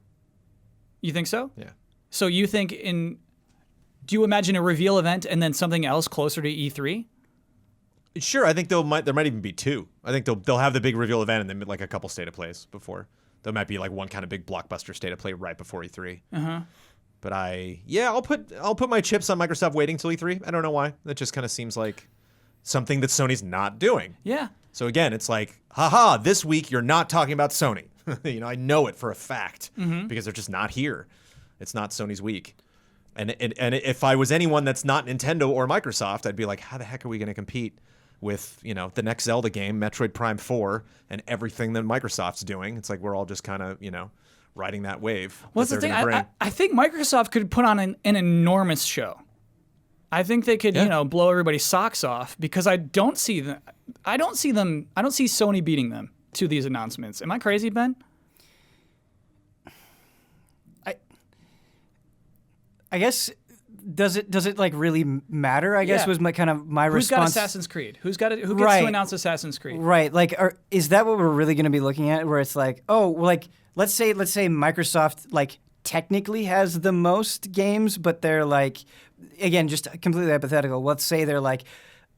You think so? Yeah. So you think do you imagine a reveal event and then something else closer to E3? Sure, I think there might even be two. I think they'll have the big reveal event and then like a couple state of plays before. There might be like one kind of big blockbuster state of play right before E3. But I'll put my chips on Microsoft waiting till E3. I don't know why. That just kind of seems like something that Sony's not doing. Yeah. So again, it's like, haha, this week you're not talking about Sony. I know it for a fact because they're just not here. It's not Sony's week. And if I was anyone that's not Nintendo or Microsoft, I'd be like, how the heck are we going to compete with, the next Zelda game, Metroid Prime 4, and everything that Microsoft's doing? It's like we're all just kind of, riding that wave. What's the thing? I think Microsoft could put on an enormous show. I think they could, blow everybody's socks off because I don't see Sony beating them to these announcements. Am I crazy, Ben? I guess does it like really matter? I guess Yeah. was my Who's response. got Assassin's Creed? Who gets to Right. announce Assassin's Creed? Right. Like, is that what we're really going to be looking at? Where it's like, oh, well, like let's say Microsoft like technically has the most games, but they're like, again, just completely hypothetical. Let's say they're like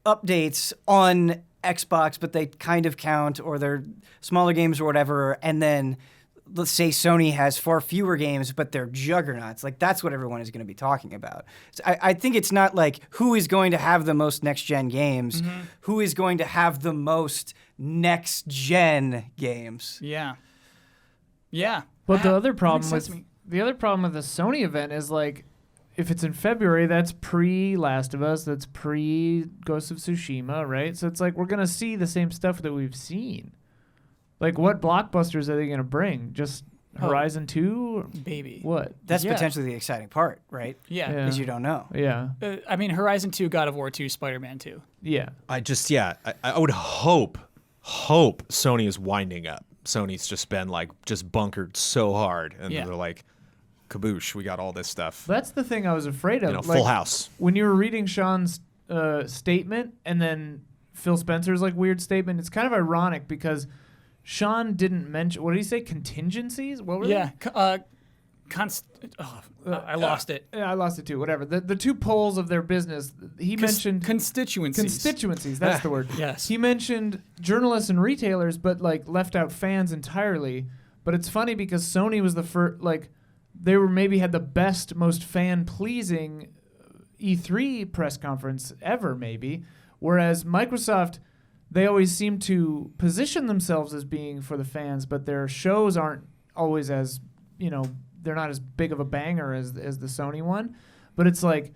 updates on Xbox, but they kind of count, or they're smaller games or whatever, and then let's say Sony has far fewer games, but they're juggernauts. Like, that's what everyone is going to be talking about. So I think it's not like who is going to have the most next-gen games, who is going to have the most next-gen games. Yeah. Yeah. But the other That problem makes sense with to me. the Sony event is like, if it's in February, that's pre Last of Us, that's pre Ghost of Tsushima, right? So it's like we're gonna see the same stuff that we've seen. Like, what blockbusters are they gonna bring? Just Horizon 2? Baby. What? That's Yeah. potentially the exciting part, right? Yeah. Yeah. Because you don't know. Yeah. I mean, Horizon 2, God of War 2, Spider-Man 2. Yeah. I would hope Sony is winding up. Sony's just been like bunkered so hard, and Yeah. they're like, kaboosh, we got all this stuff. That's the thing I was afraid of. Full house. When you were reading Sean's statement and then Phil Spencer's like weird statement, it's kind of ironic because Sean didn't mention, what did he say? Contingencies? What were Yeah. they? I lost it. Yeah, I lost it too. Whatever. The two poles of their business. He mentioned constituencies. Constituencies. That's the word. Yes. He mentioned journalists and retailers, but like left out fans entirely. But it's funny because Sony was the first. Like, they were maybe had the best, most fan pleasing E3 press conference ever, maybe. Whereas Microsoft, they always seem to position themselves as being for the fans, but their shows aren't always as, they're not as big of a banger as the Sony one. But it's like,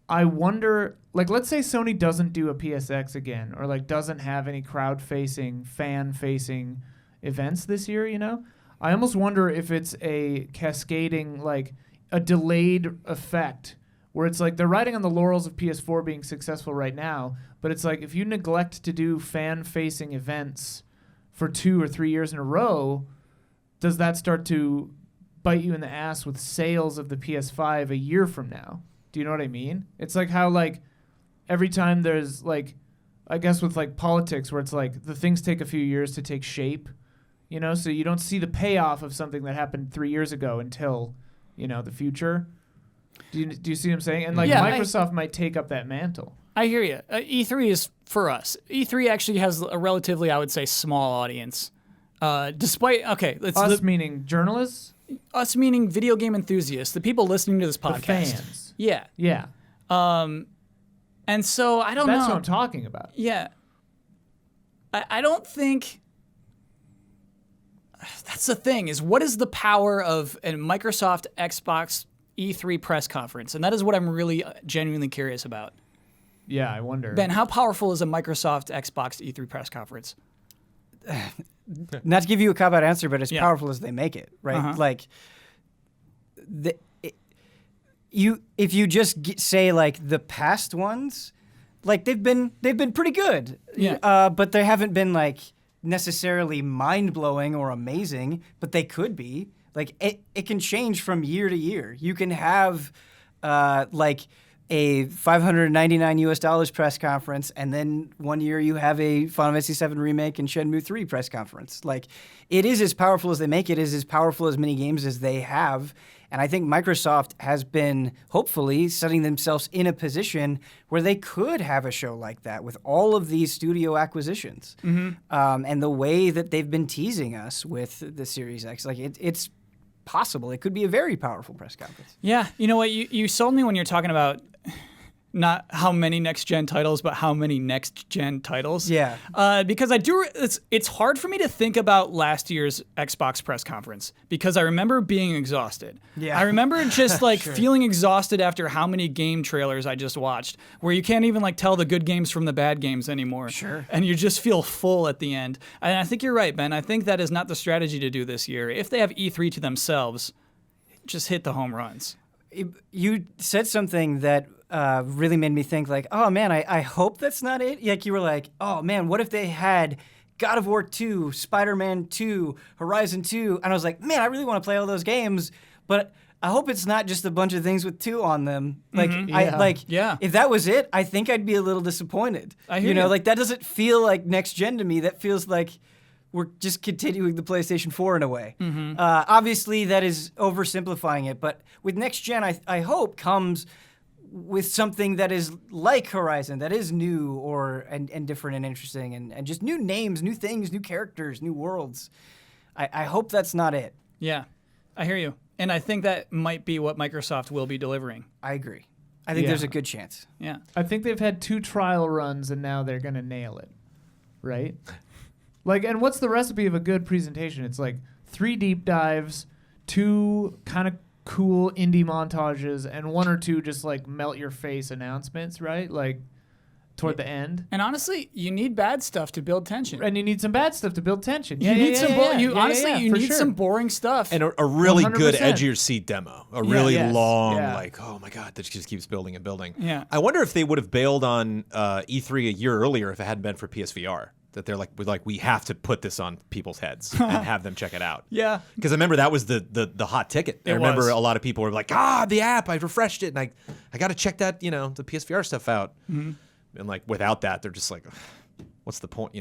I wonder, like, let's say Sony doesn't do a PSX again, or like doesn't have any crowd-facing, fan-facing events this year, I almost wonder if it's a cascading, like a delayed effect where it's like they're riding on the laurels of PS4 being successful right now, but it's like if you neglect to do fan-facing events for 2 or 3 years in a row, does that start to bite you in the ass with sales of the PS5 a year from now? Do you know what I mean? It's like how like every time there's like, I guess with like politics where it's like the things take a few years to take shape, so you don't see the payoff of something that happened 3 years ago until, the future. Do you see what I'm saying? And like Microsoft might take up that mantle. I hear you. E3 is for us. E3 actually has a relatively, I would say, small audience. Despite, us meaning journalists? Us meaning video game enthusiasts, the people listening to this podcast. The fans. Yeah. Yeah. And so I don't know. That's what I'm talking about. Yeah. I don't think... That's the thing, is what is the power of a Microsoft Xbox E3 press conference? And that is what I'm really genuinely curious about. Yeah, I wonder. Ben, how powerful is a Microsoft Xbox E3 press conference? Not to give you a cop-out answer, but as powerful as they make it, right? Uh-huh. Like, if you just say like the past ones, like they've been pretty good. Yeah. But they haven't been like necessarily mind-blowing or amazing, but they could be. Like it can change from year to year. You can have like a $599 press conference, and then one year you have a Final Fantasy VII Remake and Shenmue 3 press conference. Like, it is as powerful as they make it, is as powerful as many games as they have. And I think Microsoft has been, hopefully, setting themselves in a position where they could have a show like that with all of these studio acquisitions. Mm-hmm. And the way that they've been teasing us with the Series X, like it's possible. It could be a very powerful press conference. Yeah, you know what? You sold me when you're talking about not how many next-gen titles, but how many next-gen titles. Yeah. Because it's hard for me to think about last year's Xbox press conference because I remember being exhausted. Yeah. I remember just like feeling exhausted after how many game trailers I just watched, where you can't even like tell the good games from the bad games anymore. Sure. And you just feel full at the end. And I think you're right, Ben. I think that is not the strategy to do this year. If they have E3 to themselves, just hit the home runs. You said something that really made me think like, oh man, I hope that's not it. Like you were like, oh man, what if they had God of War 2, Spider-Man 2, Horizon 2? And I was like, man, I really want to play all those games, but I hope it's not just a bunch of things with 2 on them. Like, if that was it, I think I'd be a little disappointed. I hear you. Like that doesn't feel like next gen to me. That feels like we're just continuing the PlayStation 4 in a way. Mm-hmm. Obviously, that is oversimplifying it, but with next gen, I hope comes with something that is like Horizon, that is new and different and interesting, and just new names, new things, new characters, new worlds. I hope that's not it. Yeah, I hear you. And I think that might be what Microsoft will be delivering. I agree. I think there's a good chance. Yeah. I think they've had 2 trial runs, and now they're going to nail it, right? Like, and what's the recipe of a good presentation? It's like 3 deep dives, 2 kind of cool indie montages, and 1 or 2 just like melt your face announcements, right? Like toward the end. And honestly, you need bad stuff to build tension. And you need some bad stuff to build tension. You need some boring stuff. And a really 100%. good edge of your seat demo. A really long, like, oh my God, this just keeps building and building. Yeah. I wonder if they would have bailed on E3 a year earlier if it hadn't been for PSVR. That they're like, we have to put this on people's heads and have them check it out. Yeah. Because I remember that was the hot ticket. I remember a lot of people were like, the app, I refreshed it, and I got to check that, the PSVR stuff out. Mm-hmm. And like without that, they're just like, what's the point,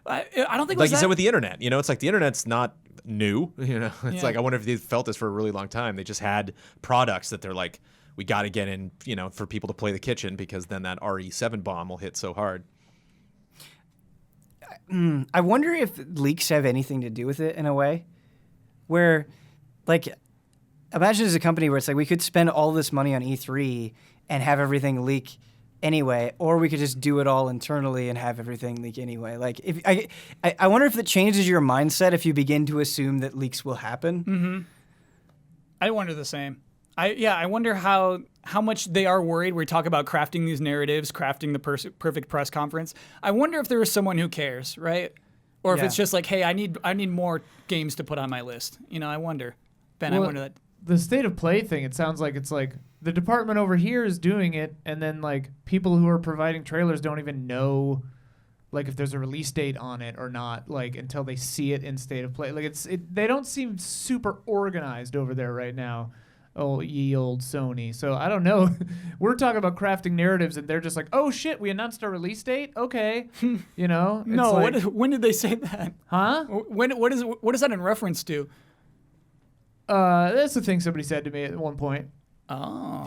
I don't think like you said with the internet, it's like the internet's not new. You know, it's Yeah. like I wonder if they felt this for a really long time. They just had products that they're like, we got to get in, you know, for people to play the kitchen because then that RE7 bomb will hit so hard. I wonder if leaks have anything to do with it in a way, where, like, imagine as a company where it's like we could spend all this money on E3 and have everything leak anyway, or we could just do it all internally and have everything leak anyway. Like, if I wonder if it changes your mindset if you begin to assume that leaks will happen. I wonder the same. I wonder how much they are worried. We talk about crafting these narratives, crafting the perfect press conference. I wonder if there is someone who cares, right? Or if Yeah. it's just like, hey, I need more games to put on my list. You know, I wonder. Ben, I Well, wonder that. The state of play thing, it sounds like it's like the department over here is doing it, and then like people who are providing trailers don't even know like if there's a release date on it or not, like until they see it in state of play. Like they don't seem super organized over there right now. Oh, ye old Sony. So I don't know. We're talking about crafting narratives, and they're just like, oh shit, we announced our release date. Okay, you know. It's No, like, when did they say that? huh? What is that in reference to? That's the thing somebody said to me at one point. Oh,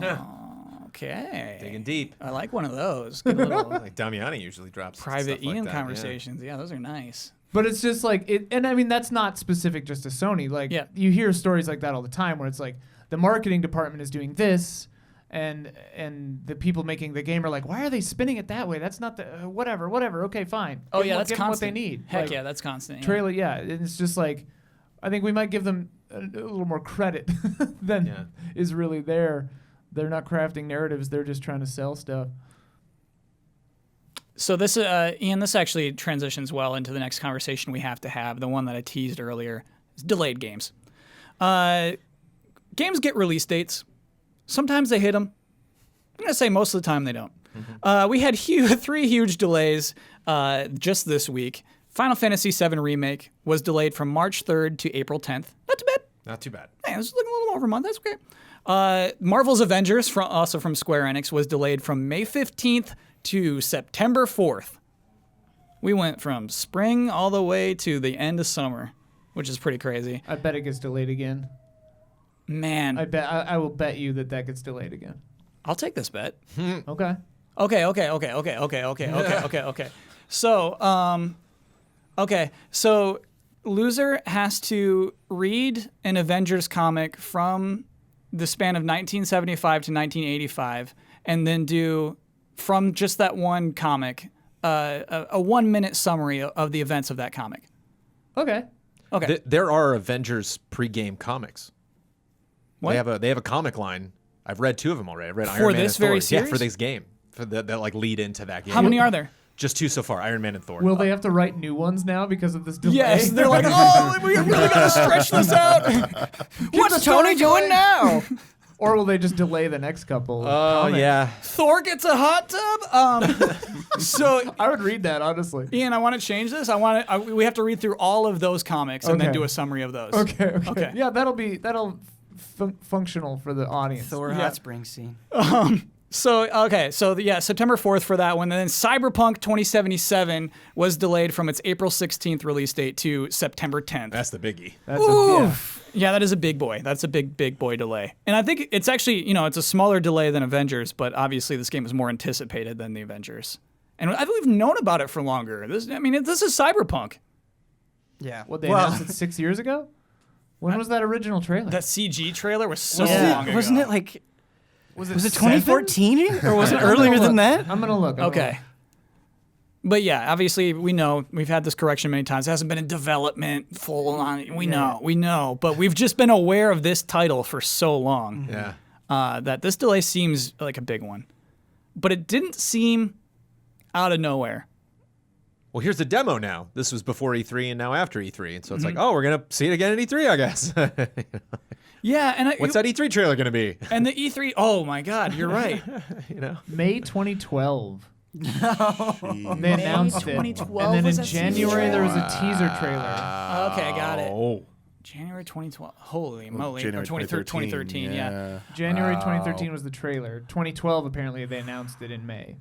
okay. Digging deep. I like one of those. Good little Like Damiani usually drops private stuff like Ian that, conversations. Yeah, those are nice. But it's just like it, and I mean that's not specific just to Sony. Like Yeah. you hear stories like that all the time, where it's like the marketing department is doing this, and the people making the game are like, why are they spinning it that way? That's not the whatever. Okay, fine. Oh yeah, that's give them what constant. they need. Heck Like, yeah, that's constant. Yeah. trailer. Yeah, and it's just like I think we might give them a little more credit than Yeah. is really there. They're not crafting narratives. They're just trying to sell stuff. So this, Ian, this actually transitions well into the next conversation we have to have, the one that I teased earlier, is delayed games. Games get release dates. Sometimes they hit them. I'm going to say most of the time they don't. We had three huge delays just this week. Final Fantasy VII Remake was delayed from March 3rd to April 10th. Not too bad. Not too bad. Hey, it's looking a little over a month. That's okay. Marvel's Avengers, also from Square Enix, was delayed from May 15th to September 4th. We went from spring all the way to the end of summer, which is pretty crazy. I bet it gets delayed again. Man, I will bet you that gets delayed again. I'll take this bet. Okay. Okay. So loser has to read an Avengers comic from the span of 1975 to 1985, and then do from just that one comic a 1 minute summary of the events of that comic. Okay. Okay. There are Avengers pre-game comics. What? They have a comic line. I've read 2 of them already. I read For Iron Man this and Thor. very Yeah, series? for this game. For that like lead into that game. How many are there? Just 2 so far. Iron Man and Thor. Will they have to write new ones now because of this delay? Yes, they're like, oh, we really gotta stretch this out. What's Tony doing now? Or will they just delay the next couple? Oh comics? yeah. Thor gets a hot tub. So I would read that honestly. Ian, I want to change this. We have to read through all of those comics and then Okay. do a summary of those. Okay. Yeah, that'll functional for the audience. Thor Yeah. hot spring scene. September 4th for that one. And then Cyberpunk 2077 was delayed from its April 16th release date to September 10th. That's the biggie. That's Yeah, that is a big boy. That's a big boy delay. And I think it's actually, it's a smaller delay than Avengers, but obviously this game is more anticipated than the Avengers. And I think we've known about it for longer. This is Cyberpunk. Yeah. What they announced it 6 years ago? When was that original trailer? That CG trailer was so Wasn't long it, ago. wasn't it like, was was it 2014 or was it earlier than that? I'm gonna look. Okay. But yeah, obviously we know we've had this correction many times. It hasn't been in development full on. We know, but we've just been aware of this title for so long Yeah. that this delay seems like a big one. But it didn't seem out of nowhere. Well, here's the demo now. This was before E3 and now after E3. And so it's like, oh, we're going to see it again at E3, I guess. Yeah, and What's that E3 trailer going to be? And the E3. Oh my God, you're right. May 2012. They Jeez. announced it, 2012 and then was in that January there was a teaser trailer. Okay, got it. Oh. January 2012. Holy moly. January Or 2013, yeah. January Wow. 2013 was the trailer. 2012 apparently they announced it in May.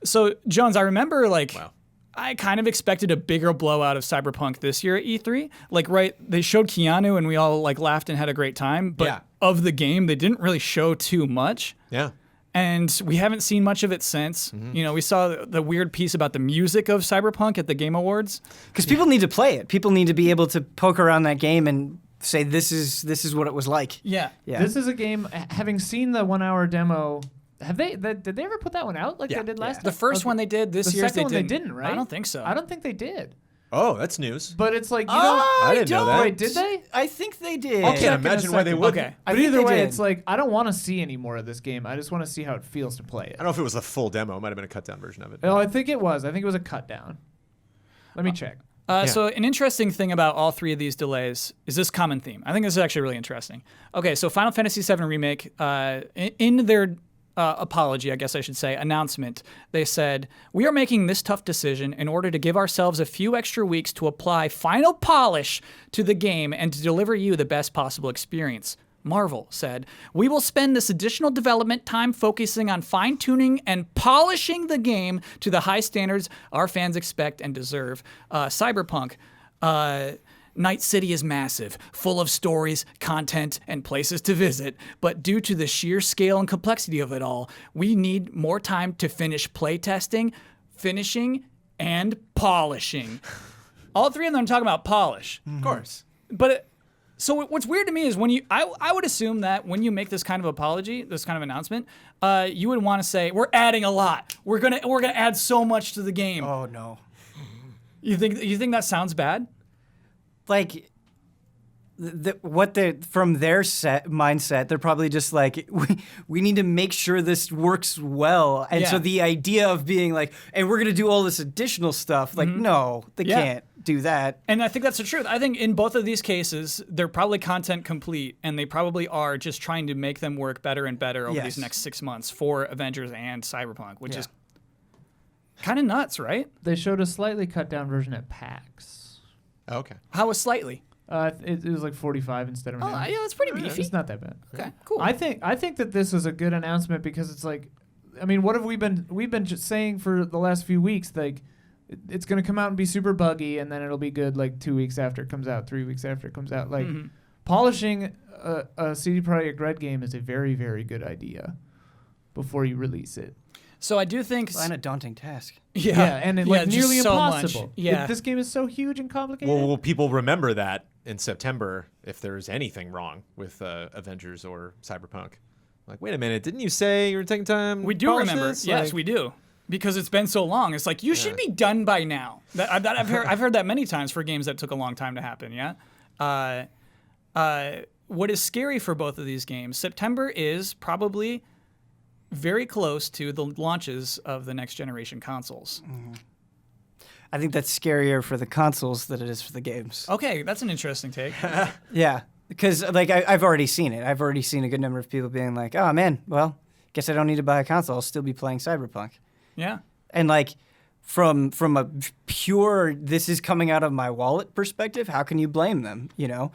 So, Jones, I remember Wow. I kind of expected a bigger blowout of Cyberpunk this year at E3. Like, right, they showed Keanu and we all like laughed and had a great time. But Yeah. of the game, they didn't really show too much. Yeah. And we haven't seen much of it since. You know, we saw the weird piece about the music of Cyberpunk at the Game Awards. Because people need to play it. People need to be able to poke around that game and say, this is what it was like. Yeah. Yeah. This is a game. Having seen the 1 hour demo, did they ever put that one out like Yeah. they did last The time? first one they did, this The year's second they one didn't. they didn't, right? I don't think so. I don't think they did. Oh, that's news. But it's like you I didn't know that. Wait, did they? I think they did. I check can't in a imagine why they second. would. Okay. I But think either they way, did. it's like I don't want to see any more of this game. I just want to see how it feels to play it. I don't know if it was the full demo. It might have been a cut down version of it. Oh, I think it was. I think it was a cut down. Let me check. So an interesting thing about all three of these delays is this common theme. I think this is actually really interesting. Okay, so Final Fantasy VII Remake, in their apology, I guess I should say, announcement, they said, "We are making this tough decision in order to give ourselves a few extra weeks to apply final polish to the game and to deliver you the best possible experience." Marvel said, "We will spend this additional development time focusing on fine-tuning and polishing the game to the high standards our fans expect and deserve." Cyberpunk, Night City is massive, full of stories, content, and places to visit, but due to the sheer scale and complexity of it all, we need more time to finish playtesting, finishing, and polishing. All three of them are talking about polish. Of course. But so what's weird to me is when I would assume that when you make this kind of apology, this kind of announcement, you would want to say, "We're adding a lot. We're gonna add so much to the game." Oh, no. You think that sounds bad? Like, from their mindset, they're probably just like, we need to make sure this works well. And so Yeah. the idea of being like, and we're going to do all this additional stuff, like, no, they Yeah. can't do that. And I think that's the truth. I think in both of these cases, they're probably content complete, and they probably are just trying to make them work better and better over these Yes. next 6 months for Avengers and Cyberpunk, which is kind of nuts, right? They showed a slightly cut down version at PAX. Okay. How was slightly? It was like 45 instead of Oh, 90. yeah, that's pretty beefy. It's not that bad. Okay, cool. I think that this is a good announcement because it's like, I mean, what have we've been just saying for the last few weeks? Like, it's going to come out and be super buggy, and then it'll be good like 2 weeks after it comes out, 3 weeks after it comes out. Like, polishing a CD Projekt Red game is a very, very good idea before you release it. So I do think... And a daunting task. Yeah, and it, like just nearly so much. impossible. Yeah. This game is so huge and complicated. Well, will people remember that in September if there's anything wrong with Avengers or Cyberpunk? Like, wait a minute, didn't you say you were taking time? We to do polish remember. this? Yes, Like- we do. Because it's been so long. It's like, you should be done by now. I've heard that many times for games that took a long time to happen, yeah? What is scary for both of these games, September is probably very close to the launches of the next generation consoles. I think that's scarier for the consoles than it is for the games. Okay, that's an interesting take. Yeah, because like I've already seen it. I've already seen a good number of people being like, "Oh man, well, guess I don't need to buy a console. I'll still be playing Cyberpunk." Yeah. And like from a pure this is coming out of my wallet perspective, how can you blame them? You know,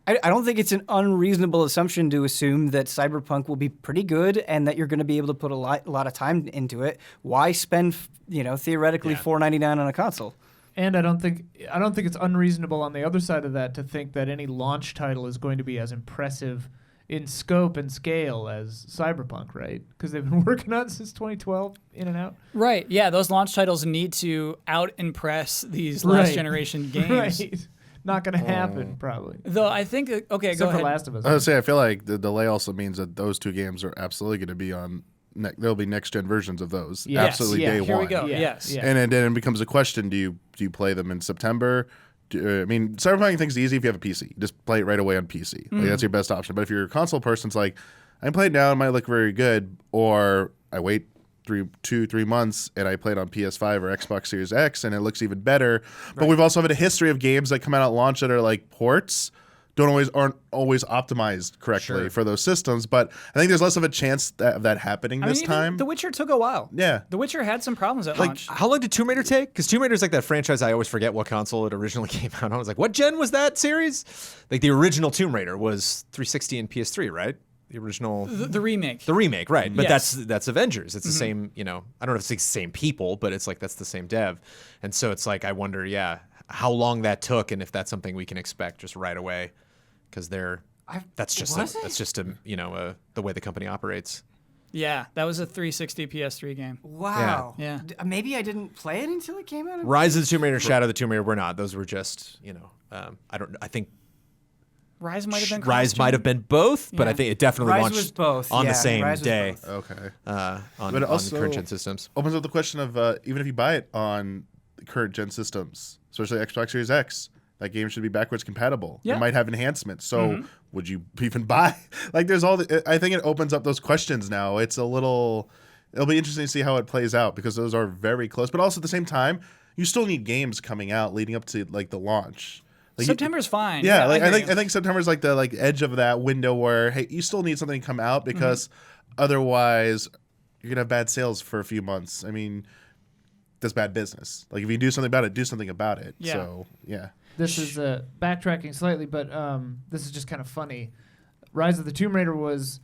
I don't think it's an unreasonable assumption to assume that Cyberpunk will be pretty good and that you're going to be able to put a lot of time into it. Why spend theoretically $4.99 on a console? And I don't think it's unreasonable on the other side of that to think that any launch title is going to be as impressive in scope and scale as Cyberpunk, right? Because they've been working on it since 2012, in and out. Right. Yeah, those launch titles need to out-impress these last generation games. Right. Not going to happen, probably. Though I think, okay, go Except for ahead. Last of Us. I would say I feel like the delay also means that those two games are absolutely going to be on. There'll be next gen versions of those. Yes, Absolutely, yeah, day Here one. we go. Yeah, Yes. yeah. And then it becomes a question: Do you play them in September? I mean, Cyberpunk thing's easy if you have a PC. Just play it right away on PC. Like, that's your best option. But if you're a console person, it's like, I play it now, it might look very good, or I wait 3 months and I play it on PS5 or Xbox Series X and it looks even better. But we've also had a history of games that come out at launch that are like ports. Aren't always optimized correctly for those systems, but I think there's less of a chance of that happening this even time. The Witcher took a while. Yeah. The Witcher had some problems at launch. How long did Tomb Raider take? Because Tomb Raider's like that franchise I always forget what console it originally came out on. I was like, what gen was that series? Like the original Tomb Raider was 360 and PS3, right? The original. The remake. The remake, right? But Yes. that's Avengers. It's the same. I don't know if it's the same people, but it's like that's the same dev, and so it's like I wonder, how long that took, and if that's something we can expect just right away, because that's just the way the company operates. Yeah, that was a 360 PS3 game. Wow. Yeah. Maybe I didn't play it until it came out. Rise of the Tomb Raider, Shadow of the Tomb Raider were not. Those were just I think Rise might have been. Rise might have been both, but I think it definitely Rise launched was both, on yeah, the same Rise was day. both. Okay. On But also current gen systems. opens up the question of even if you buy it on current gen systems, especially Xbox Series X, that game should be backwards compatible. Yeah. It might have enhancements. So would you even buy? Like, there's I think it opens up those questions now. It'll be interesting to see how it plays out because those are very close. But also at the same time, you still need games coming out leading up to like the launch. Like, September's fine. Yeah, like hear I you. think September's like the edge of that window where hey, you still need something to come out because otherwise you're gonna have bad sales for a few months. I mean, that's bad business. Like if you do something about it, do something about it. Yeah. So yeah. This is backtracking slightly, but this is just kind of funny. Rise of the Tomb Raider was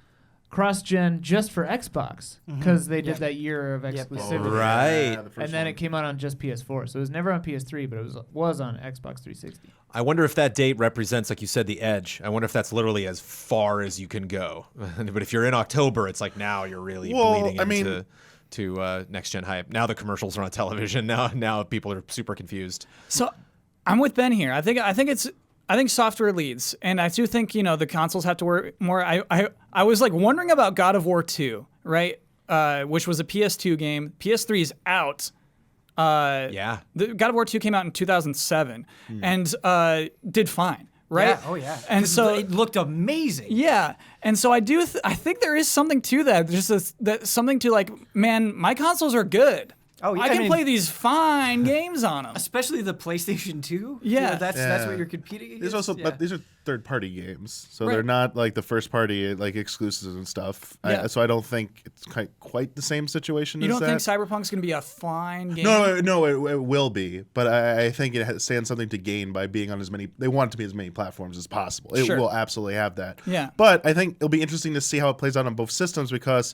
cross-gen just for Xbox because they did that year of exclusivity. Right. And then it came out on just PS4. So it was never on PS3, but it was on Xbox 360. I wonder if that date represents, like you said, the edge. I wonder if that's literally as far as you can go. But if you're in October, it's like now you're really bleeding into next gen hype. Now the commercials are on television. Now people are super confused. So I'm with Ben here. I think software leads, and I do think the consoles have to work more. I was like wondering about God of War 2, right? Which was a PS2 game. PS3 is out. The God of War 2 came out in 2007 and did fine, right? Yeah. Oh yeah. And so it looked amazing. yeah, and so I think there is something to that. There's something to like, man, my consoles are good. Oh, yeah, I I can mean- play these fine games on them. Especially the PlayStation 2. Yeah. That's what you're competing against. These also, yeah. but these are third-party games, so Right. they're not like the first-party like exclusives and stuff. Yeah. So I don't think it's quite the same situation. You as don't that. think Cyberpunk's gonna be a fine game? No, it will be, but I think it stands something to gain by being on as many. They want it to be as many platforms as possible. It Sure. will absolutely have that. Yeah. But I think it'll be interesting to see how it plays out on both systems because.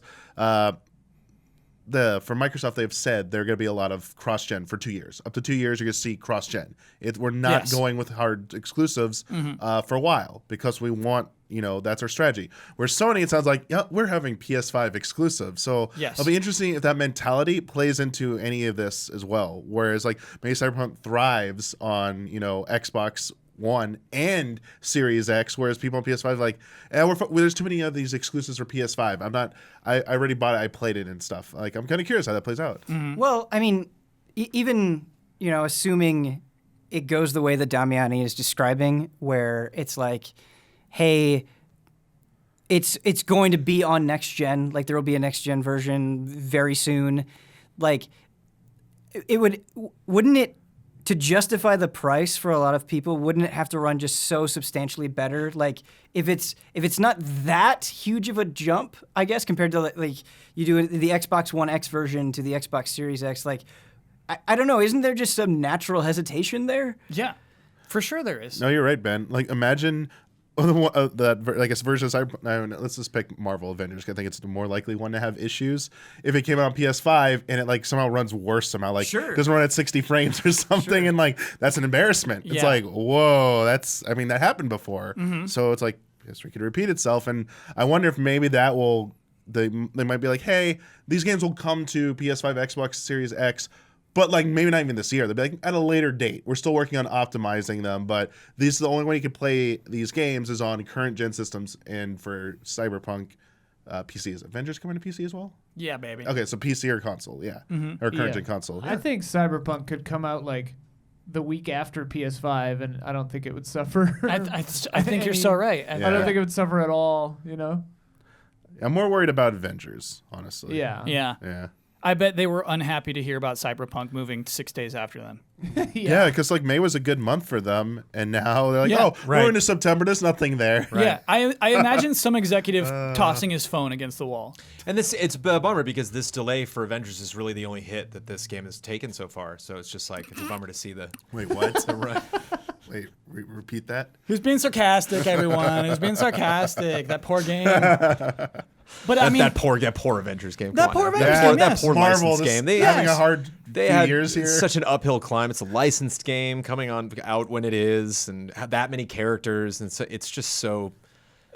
For Microsoft, they've said there are going to be a lot of cross-gen for 2 years. Up to 2 years, you're going to see cross-gen. We're not Yes. going with hard exclusives for a while because we want, that's our strategy. Where Sony, it sounds like, yeah, we're having PS5 exclusive. So Yes. it'll be interesting if that mentality plays into any of this as well. Whereas, like, maybe Cyberpunk thrives on, Xbox One and Series X, whereas people on PS5 like, there's too many of these exclusives for PS5. I already bought it, I played it and stuff. Like, I'm kind of curious how that plays out. Well, I mean, even assuming it goes the way that Damiani is describing, where it's like, hey, it's going to be on next gen. Like there will be a next gen version very soon. Like wouldn't it? To justify the price for a lot of people, wouldn't it have to run just so substantially better? Like if it's not that huge of a jump, I guess, compared to like you do the Xbox One X version to the Xbox Series X, like I don't know, isn't there just some natural hesitation there? Yeah, for sure there is. No, you're right, Ben. Like, imagine I guess version of Cyberpunk. Let's just pick Marvel Avengers. I think it's the more likely one to have issues. If it came out on PS5 and it like somehow runs worse somehow, like doesn't run at 60 frames or something, and like that's an embarrassment. It's Yeah. like, whoa, that happened before. So it's like history could repeat itself, and I wonder if maybe that will. They might be like, hey, these games will come to PS5, Xbox Series X. But like maybe not even this year. They'll be like at a later date. We're still working on optimizing them, but this is the only way you can play these games is on current gen systems. And for Cyberpunk, PC is Avengers coming to PC as well. Yeah, baby. Okay, so PC or console, yeah, or current gen console. I think Cyberpunk could come out like the week after PS5, and I don't think it would suffer. I think you're so right. I don't think it would suffer at all. I'm more worried about Avengers, honestly. Yeah. Yeah. I bet they were unhappy to hear about Cyberpunk moving 6 days after them. Yeah, because like May was a good month for them, and now they're like, Yeah. we're into September. There's nothing there. Yeah, I imagine some executive tossing his phone against the wall. And it's a bummer because this delay for Avengers is really the only hit that this game has taken so far. So it's just like it's a bummer to see the Wait, what? Wait, repeat that. He was being sarcastic, everyone. He was being sarcastic. That poor game. But I mean, that poor Avengers game. That Come poor on. Avengers Yeah. game. That Yes. poor Marvel licensed this- game. They having a hard they few had years here. such an uphill climb. It's a licensed game coming out when it is, and had that many characters, and so it's just so.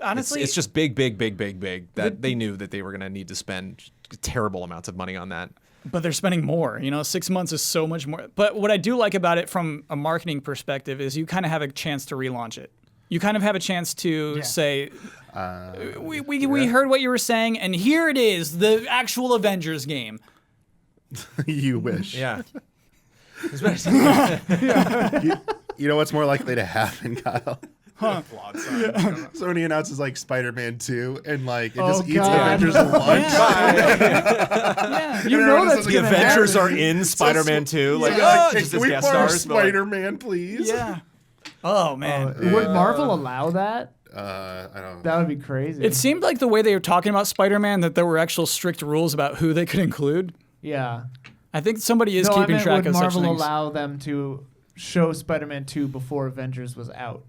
Honestly, it's just big. That they knew that they were going to need to spend terrible amounts of money on that. but they're spending more. 6 months is so much more. But what I do like about it from a marketing perspective is you kind of have a chance to relaunch it. You kind of have a chance to say, we heard what you were saying, and here it is, the actual Avengers game. You wish. Yeah. You know what's more likely to happen, Kyle? Sony announces like Spider-Man 2 and like it just eats God. Avengers lunch. Yeah. You And know everyone that's just The gonna Avengers happen. are in Spider-Man 2. Like, Yeah, just can as we guest borrow stars. but, like, Spider-Man, please? Yeah. Oh, man. Would Marvel allow that? I don't. That would be crazy. It seemed like the way they were talking about Spider-Man that there were actual strict rules about who they could include. yeah. I think somebody is No, I keeping meant track would of Marvel such things. allow them to show Spider-Man 2 before Avengers was out?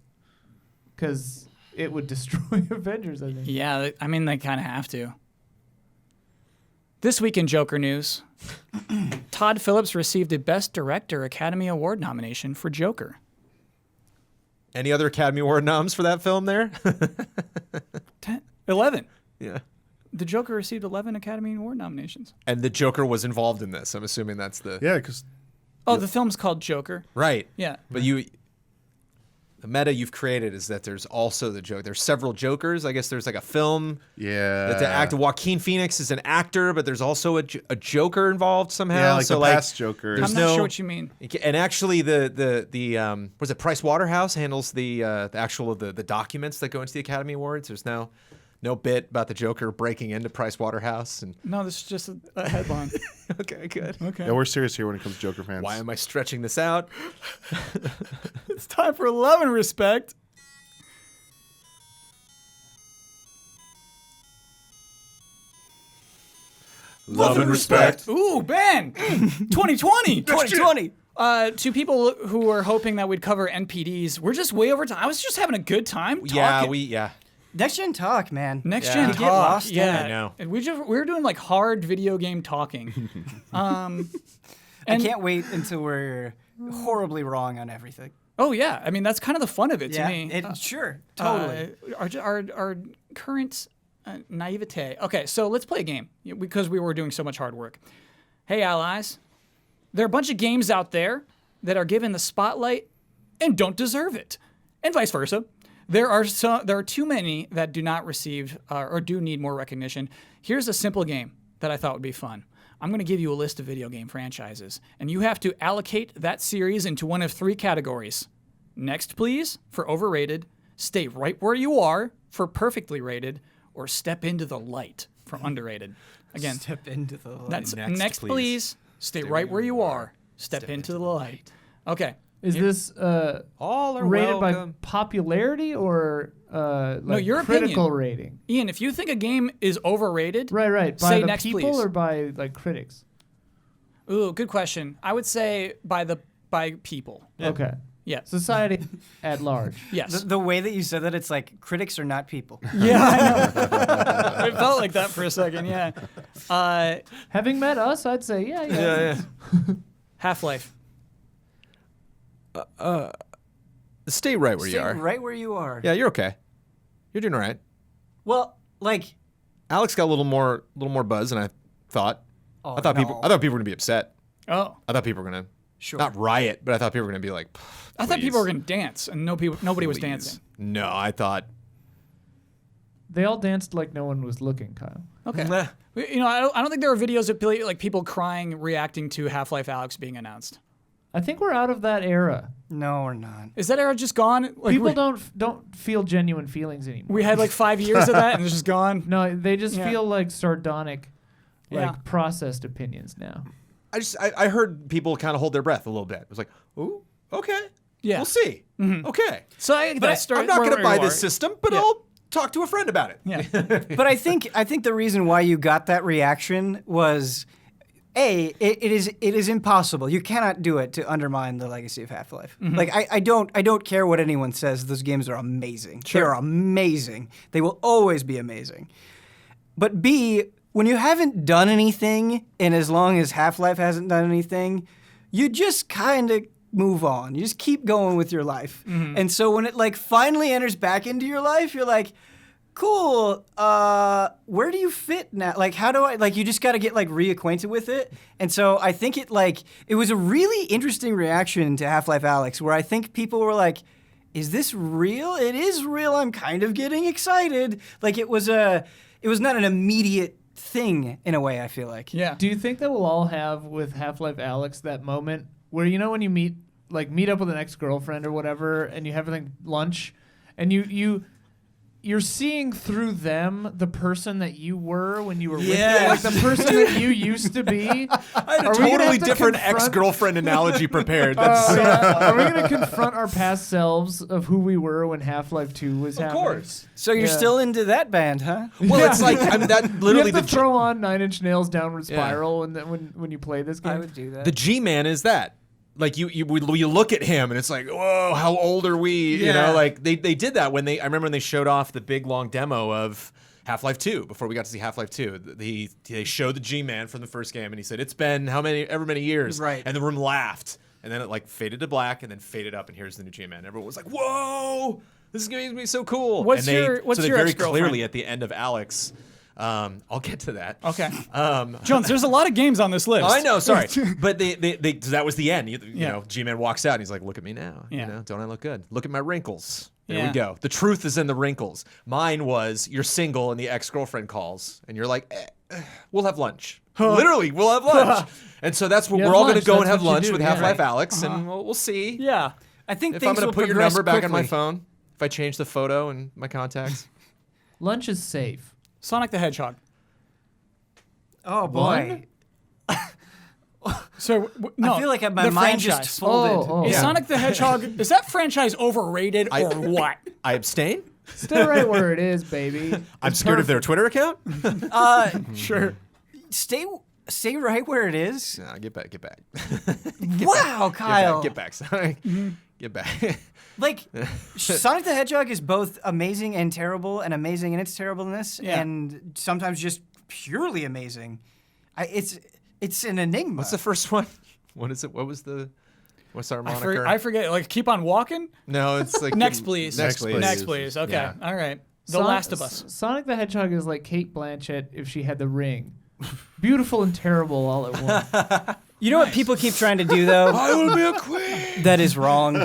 Because it would destroy Avengers, I think. Yeah, I mean, they kind of have to. This week in Joker news, Todd Phillips received a Best Director Academy Award nomination for Joker. Any other Academy Award noms for that film there? 11. Yeah. The Joker received 11 Academy Award nominations. And the Joker was involved in this. I'm assuming that's the... Yeah, because Oh, the film's called Joker. Right. Yeah. But the meta you've created is that there's also the Joker. There's several Jokers. I guess there's like a film that the actor Joaquin Phoenix is an actor, but there's also a Joker involved somehow. yeah, like so the past Joker. I'm there's not no- sure what you mean. And actually, the was it Price Waterhouse handles the actual the documents that go into the Academy Awards. There's no bit about the Joker breaking into Price Waterhouse. And No, this is just a headline. okay, good. Okay. Yeah, we're serious here when it comes to Joker fans. Why am I stretching this out? It's time for love and respect. Love and respect. Ooh, Ben! 2020! 2020. To people who were hoping that we'd cover NPDs, we're just way over time. I was just having a good time talking. Yeah. Next gen talk, man. Next Yeah. gen You talk. get lost in yeah. it. I know. And we were doing like hard video game talking. I and- can't wait until we're horribly wrong on everything. Oh yeah, I mean that's kind of the fun of it to me. Sure, totally. Our current naivete. Okay, so let's play a game because we were doing so much hard work. Hey allies, there are a bunch of games out there that are given the spotlight and don't deserve it, and vice versa. There are too many that do not receive or do need more recognition. Here's a simple game that I thought would be fun. I'm going to give you a list of video game franchises, and you have to allocate that series into one of three categories. Next, please, for overrated, stay right where you are for perfectly rated, or step into the light for underrated. Again, Step into the light. that's Next, next, please. please, stay right where you are, step into the light. Okay. Is this All are rated welcome. by popularity or like your critical opinion. rating? Ian, if you think a game is overrated, Right. By Say the next, people please. or by like critics? Ooh, good question. I would say by people. Okay. Yeah. Society at large. Yes. The way that you said that, it's like critics are not people. Yeah, I know. It felt like that for a second. Yeah. Having met us, I'd say yeah. Half-Life. Stay right where Stay you are. right where you are. Yeah, you're okay. You're doing all right. Well, like, Alex got a little more buzz than I thought. oh, I thought people were gonna be upset. Oh, I thought people were gonna Sure. not riot, but I thought people were gonna be like. I thought people were "Please, gonna dance, and nobody was please." dancing. No, I thought. They all danced like no one was looking, Kyle. Okay. Meh. I don't think there were videos of like people crying, reacting to Half-Life Alyx being announced. I think we're out of that era. No, we're not. Is that era just gone? Like People don't feel genuine feelings anymore. We had like 5 years of that, and it's just gone. No, they just Yeah. feel like sardonic, like Yeah. processed opinions now. I heard people kind of hold their breath a little bit. It was like, ooh, okay, Yeah. we'll see. Okay, So but I'm not going to buy this system, but Yeah. I'll talk to a friend about it. Yeah. But I think the reason why you got that reaction was it is impossible. You cannot do it to undermine the legacy of Half-Life. Like I don't care what anyone says. Those games are amazing. Sure. They're amazing. They will always be amazing. But B, when you haven't done anything, and as long as Half-Life hasn't done anything, you just kind of move on. You just keep going with your life. And so when it like finally enters back into your life, you're like, cool, where do you fit now? Like, how do I, like, you just got to get, like, reacquainted with it. And so I think it was a really interesting reaction to Half-Life Alyx, where I think people were like, is this real? It is real. I'm kind of getting excited. Like, it was not an immediate thing in a way, I feel like. Yeah. Do you think that we'll all have with Half-Life Alyx that moment where, you know, when you meet up with an ex-girlfriend or whatever, and you have lunch, and you're seeing through them the person that you were when you were with them, like the person that you used to be. I had a totally different ex-girlfriend analogy prepared. Are we going to confront our past selves of who we were when Half-Life 2 was happening? Of course. So you're still into that band, huh? Well, it's like, I mean, that literally you have to throw on 9 Inch Nails Downward Spiral and then when you play this game. I would do that. the G-Man is that. Like you look at him and it's like, whoa, how old are we? You know, like they did that when I remember when they showed off the big long demo of Half-Life 2 before we got to see Half-Life 2. They showed the G-Man from the first game and he said, it's been ever many years. Right. And the room laughed. And then it like faded to black and then faded up and here's the new G-Man. Everyone was like, whoa, this is going to be so cool. What's and your very ex-girlfriend? clearly at the end of Alyx, I'll get to that. Okay. Jones, there's a lot of games on this list. Oh, I know, sorry. But that was the end. You Yeah. know, G-Man walks out and he's like, look at me now. Yeah. You know, don't I look good? Look at my wrinkles. There Yeah. we go. The truth is in the wrinkles. Mine was you're single and the ex-girlfriend calls and you're like, we'll have lunch. Literally, we'll have lunch. And so that's what You we're have all going to lunch, go and that's have what you lunch do, with yeah. Half-Life Alyx and we'll see Yeah. I think if things I'm going will to put your progress number back on my quickly. phone, if I change the photo and my contacts. Lunch is safe. Sonic the Hedgehog. Oh boy. So no, I feel like my the mind franchise. just folded. Oh. Is Yeah. Sonic the Hedgehog, is that franchise overrated or what? I abstain. Stay right where it is, baby. I'm scared of their Twitter account. Sure. Stay right where it is. Nah, get back. Wow, Kyle. Get back. Sorry. Get back. Like, Sonic the Hedgehog is both amazing and terrible, and amazing in its terribleness, Yeah. and sometimes just purely amazing. It's an enigma. What's the first one? What is it? What's our moniker? I forget. Like, keep on walking? No, it's like Next, please. Next, please. Next, please. Okay. Yeah. All right. The Last of Us. Sonic the Hedgehog is like Kate Blanchett if she had the ring. Beautiful and terrible all at once. You know what people keep trying to do though? I will be a queen. That is wrong,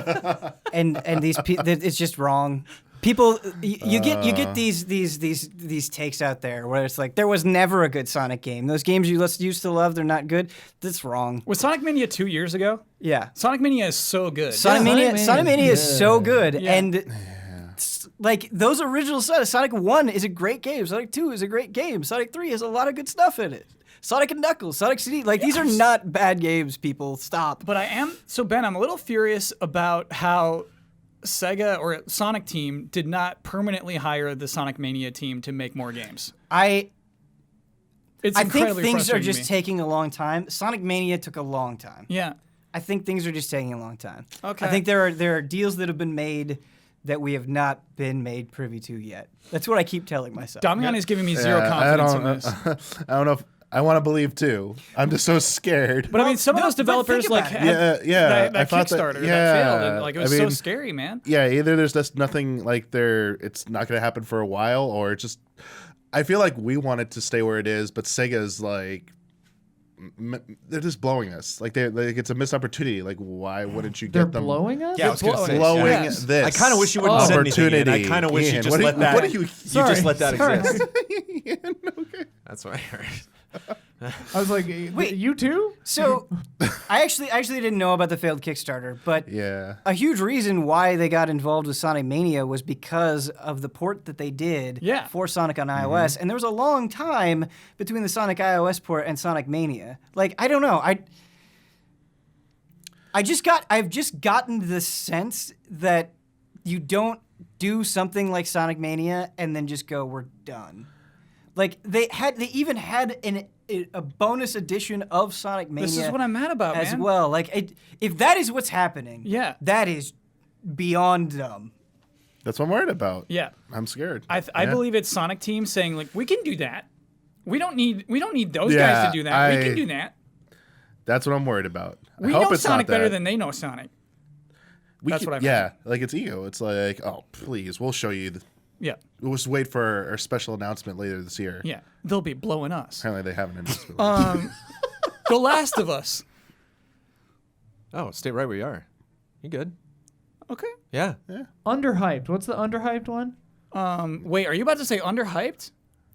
and it's just wrong. People, you get these takes out there where it's like there was never a good Sonic game. Those games you used to love, they're not good. That's wrong. Was Sonic Mania 2 years ago? Yeah, Sonic Mania is so good. Sonic Mania is so good, Yeah. and like those original Sonic 1 is a great game. Sonic 2 is a great game. Sonic 3 has a lot of good stuff in it. Sonic and Knuckles, Sonic CD, like these are not bad games. People, stop. But Ben, I'm a little furious about how Sega or Sonic Team did not permanently hire the Sonic Mania team to make more games. It's I think incredibly things are frustrating just to me. taking a long time. Sonic Mania took a long time. Yeah. I think things are just taking a long time. Okay. I think there are deals that have been made that we have not been made privy to yet. That's what I keep telling myself. Damian is giving me zero confidence in this. I don't know if I want to believe too. I'm just so scared. But I mean, some of those but developers think like about it. had I that thought Kickstarter that yeah, failed, and like it was I so mean, scary, man. Yeah, either there's just nothing like it's not going to happen for a while, or it's just I feel like we want it to stay where it is, but Sega's like they're just blowing us. Like it's a missed opportunity. Like why wouldn't you They're get them blowing us? Yeah, I was going to say. blowing Yes. this? I kind of wish you wouldn't say anything. And I opportunity. kind of wish you Ian, just what let are that. What are you? You just let that Sorry. exist. Ian, okay. That's what I heard. I was like, Wait. you too? So, I actually didn't know about the failed Kickstarter, but Yeah. a huge reason why they got involved with Sonic Mania was because of the port that they did Yeah. for Sonic on iOS, and there was a long time between the Sonic iOS port and Sonic Mania. Like, I don't know, I've just gotten the sense that you don't do something like Sonic Mania and then just go, we're done. Like they even had a bonus edition of Sonic Mania. This is what I'm mad about, as man. well. Like if that is what's happening, Yeah. that is beyond dumb. That's what I'm worried about. Yeah. I'm scared. I believe it's Sonic Team saying like, we can do that. We don't need those guys to do that. We can do that. That's what I'm worried about. We I hope know it's Sonic not that. better than they know Sonic. That's what I meant. Yeah, like it's ego. It's like, oh, please, we'll show you. Yeah. We'll just wait for our special announcement later this year. Yeah. They'll be blowing us. Apparently they haven't announced. The Last of Us. Oh, stay right where you are. You good? Okay. Yeah. Underhyped. What's the underhyped one? Wait, are you about to say underhyped?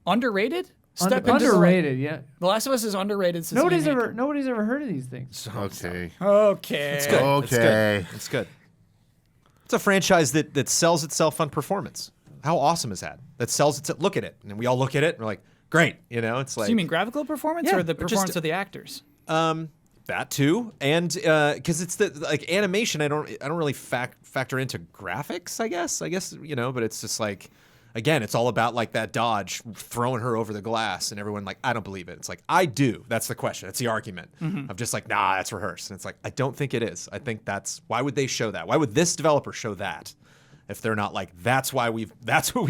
Underrated? Step into Underrated. Yeah. The Last of Us is underrated. Since Nobody's ever heard of these things. Okay. Okay. It's good. Okay. It's good. It's a franchise that sells itself on performance. How awesome is that? That sells itself. Look at it, and we all look at it, and we're like, great. You know, it's like. So you mean graphical performance Yeah, or the or just- performance of the actors? That too, and because it's the like animation, I don't really factor into graphics. I guess but it's just like, again, it's all about like that dodge throwing her over the glass, and everyone like, I don't believe it. It's like, I do. That's the question. That's the argument of just like, nah, that's rehearsed. And it's like, I don't think it is. I think why would they show that? Why would this developer show that? If they're not like, that's what we've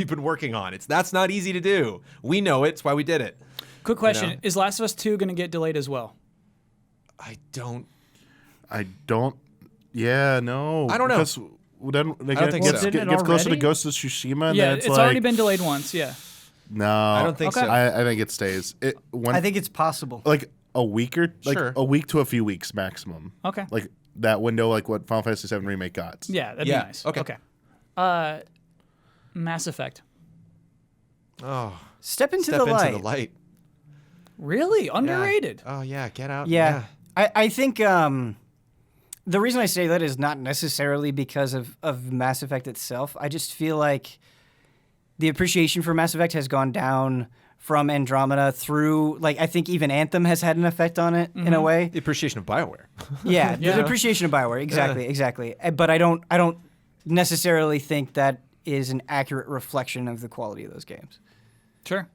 been working on. That's not easy to do. We know it. It's why we did it. Quick question: know? Is Last of Us 2 going to get delayed as well? I don't. Yeah, no. I don't know. Because then I don't think so. gets Didn't it closer to already? Ghost of Tsushima. And Yeah, then it's like, already been delayed once. Yeah. No, I don't think Okay. so. I think it stays. I think it's possible. like a week or like Sure. a week to a few weeks maximum. Okay. Like that window, like what Final Fantasy VII Remake got. Yeah, that'd Yeah, be nice. okay. Mass Effect. Oh, Step into step the light. into the light. Really underrated. Oh yeah, get out. Yeah. I think the reason I say that is not necessarily because of Mass Effect itself. I just feel like the appreciation for Mass Effect has gone down from Andromeda through, like, I think even Anthem has had an effect on it in a way. The appreciation of BioWare. Yeah, Yeah. the appreciation of Bioware, exactly. But I don't necessarily think that is an accurate reflection of the quality of those games. Sure.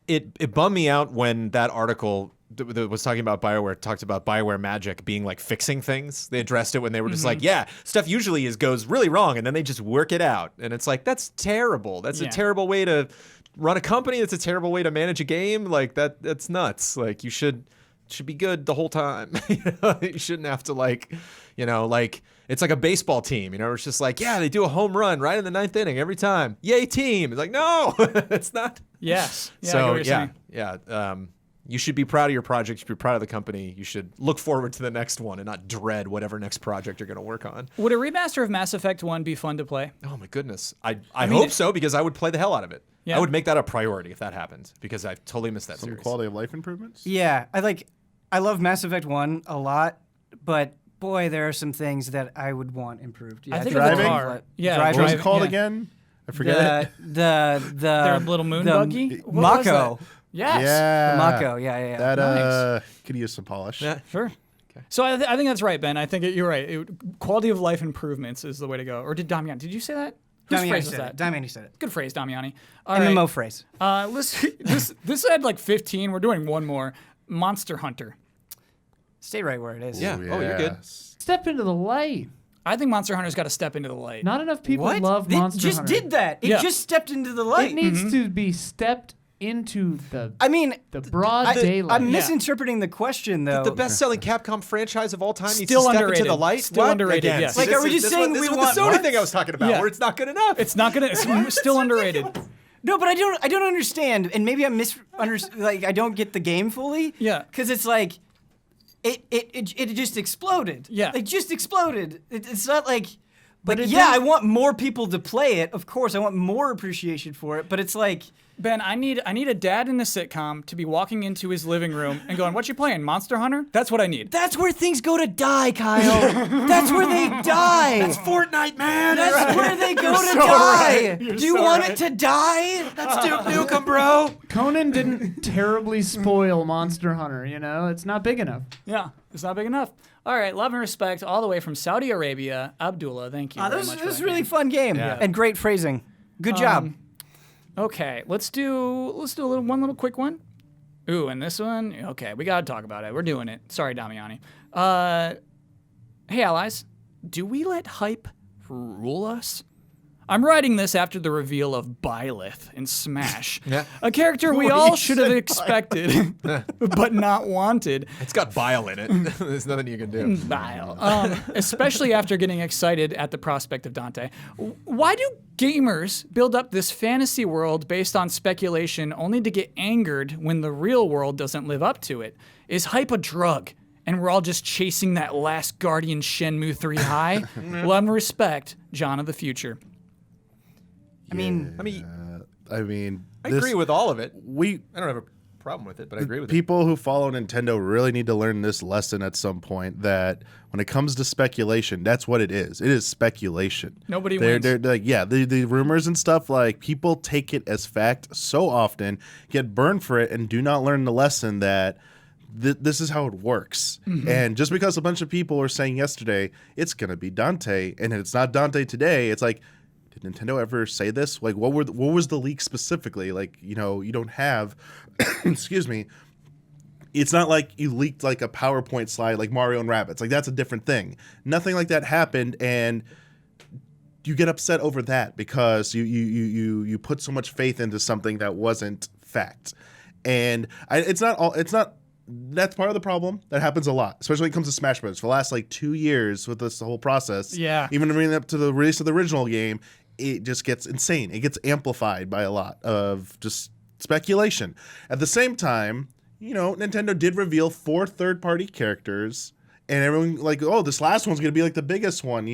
It bummed me out when that article that was talking about BioWare talked about BioWare Magic being like fixing things. They addressed it when they were just like, yeah, stuff usually goes really wrong, and then they just work it out. And it's like, that's terrible. That's a Yeah. terrible way to run a company. That's a terrible way to manage a game. Like that's nuts. Like you should be good the whole time. You shouldn't have to like it's like a baseball team. It's just like, yeah, they do a home run right in the 9th inning every time. Yay, team! It's like, no, it's not. Yes. Yeah, I get So what you're yeah, saying. you should be proud of your project. You should be proud of the company. You should look forward to the next one and not dread whatever next project you're going to work on. Would a remaster of Mass Effect 1 be fun to play? Oh my goodness, I mean, hope so, because I would play the hell out of it. Yeah. I would make that a priority if that happened, because I totally missed that Some series. quality of life improvements. Yeah, I love Mass Effect 1 a lot, but boy, there are some things that I would want improved. Yeah, I think it's of the Driving? car. Yeah, Driving. What was it driving, called yeah. again? I forget it. the Their little moon buggy? What was Mako. that? Yes. Yeah. Mako, yeah. That could use some polish. Yeah. Sure. So I think that's right, Ben. I think you're right. Quality of life improvements is the way to go. Or did Damiani? Did you say that? Whose Damiani phrase was said that? it. Damiani said it. Good phrase, Damiani. All right. MMO phrase. This had like 15. We're doing one more. Monster Hunter. Stay right where it is. Yeah. Oh, you're good. Yes. Step into the light. I think Monster Hunter's got to step into the light. Not enough people What? love It Monster just Hunter. did that. It Yeah. just stepped into the light. It needs to be stepped into the I mean, broad daylight. I'm misinterpreting the question though. The best-selling Capcom franchise of all time needs Still to step underrated. into the light. Still What? underrated, Again, yes. Like, are we this just is saying what- we this is want the Sony what? thing I was talking about, Yeah. where it's not good enough? It's not gonna. It's still underrated. No, but I don't understand, and maybe I'm like I don't get the game fully. Yeah. Because it's like, it just exploded. Yeah. It just exploded. It's not like, But like it yeah, I didn't- want more people to play it. Of course, I want more appreciation for it. But it's like, Ben, I need a dad in a sitcom to be walking into his living room and going, "What you playing? Monster Hunter?" That's what I need. that's where things go to die, Kyle. That's where they die. That's Fortnite, man. That's where they go to so die. right. You're Do you so want right. it to die? That's Duke Nukem, bro. Conan didn't terribly spoil Monster Hunter, It's not big enough. Yeah, it's not big enough. All right, love and respect all the way from Saudi Arabia, Abdullah. Thank you. That very was much it for was that a really game. fun game Yeah. and great phrasing. Good job. Okay, let's do one little quick one. Ooh, and this one. Okay, we gotta talk about it. We're doing it. Sorry, Damiani. Hey, allies, do we let hype rule us? I'm writing this after the reveal of Byleth in Smash, a character we all should have expected, but not wanted. It's got bile in it. There's nothing you can do. Bile. Especially after getting excited at the prospect of Dante. Why do gamers build up this fantasy world based on speculation only to get angered when the real world doesn't live up to it? Is hype a drug? And we're all just chasing that last Guardian Shenmue 3 high? Love and respect, John of the Future. I mean, I agree with all of it. I don't have a problem with it, but I agree with people who follow Nintendo really need to learn this lesson at some point, that when it comes to speculation, that's what it is. It is speculation. Nobody wins. They're like, yeah, the rumors and stuff, like, people take it as fact so often, get burned for it, and do not learn the lesson that this is how it works. And just because a bunch of people were saying yesterday, it's going to be Dante, and it's not Dante today, it's like, did Nintendo ever say this? Like, what was the leak specifically? Like, you don't have, excuse me, it's not like you leaked like a PowerPoint slide like Mario and Rabbids. Like, that's a different thing. Nothing like that happened, and you get upset over that because you put so much faith into something that wasn't fact. And that's part of the problem. That happens a lot, especially when it comes to Smash Bros. For the last like 2 years with this whole process, even leading up to the release of the original game, it just gets insane. It gets amplified by a lot of just speculation. At the same time, Nintendo did reveal 4 third-party characters, and everyone like, oh, this last one's going to be like the biggest one.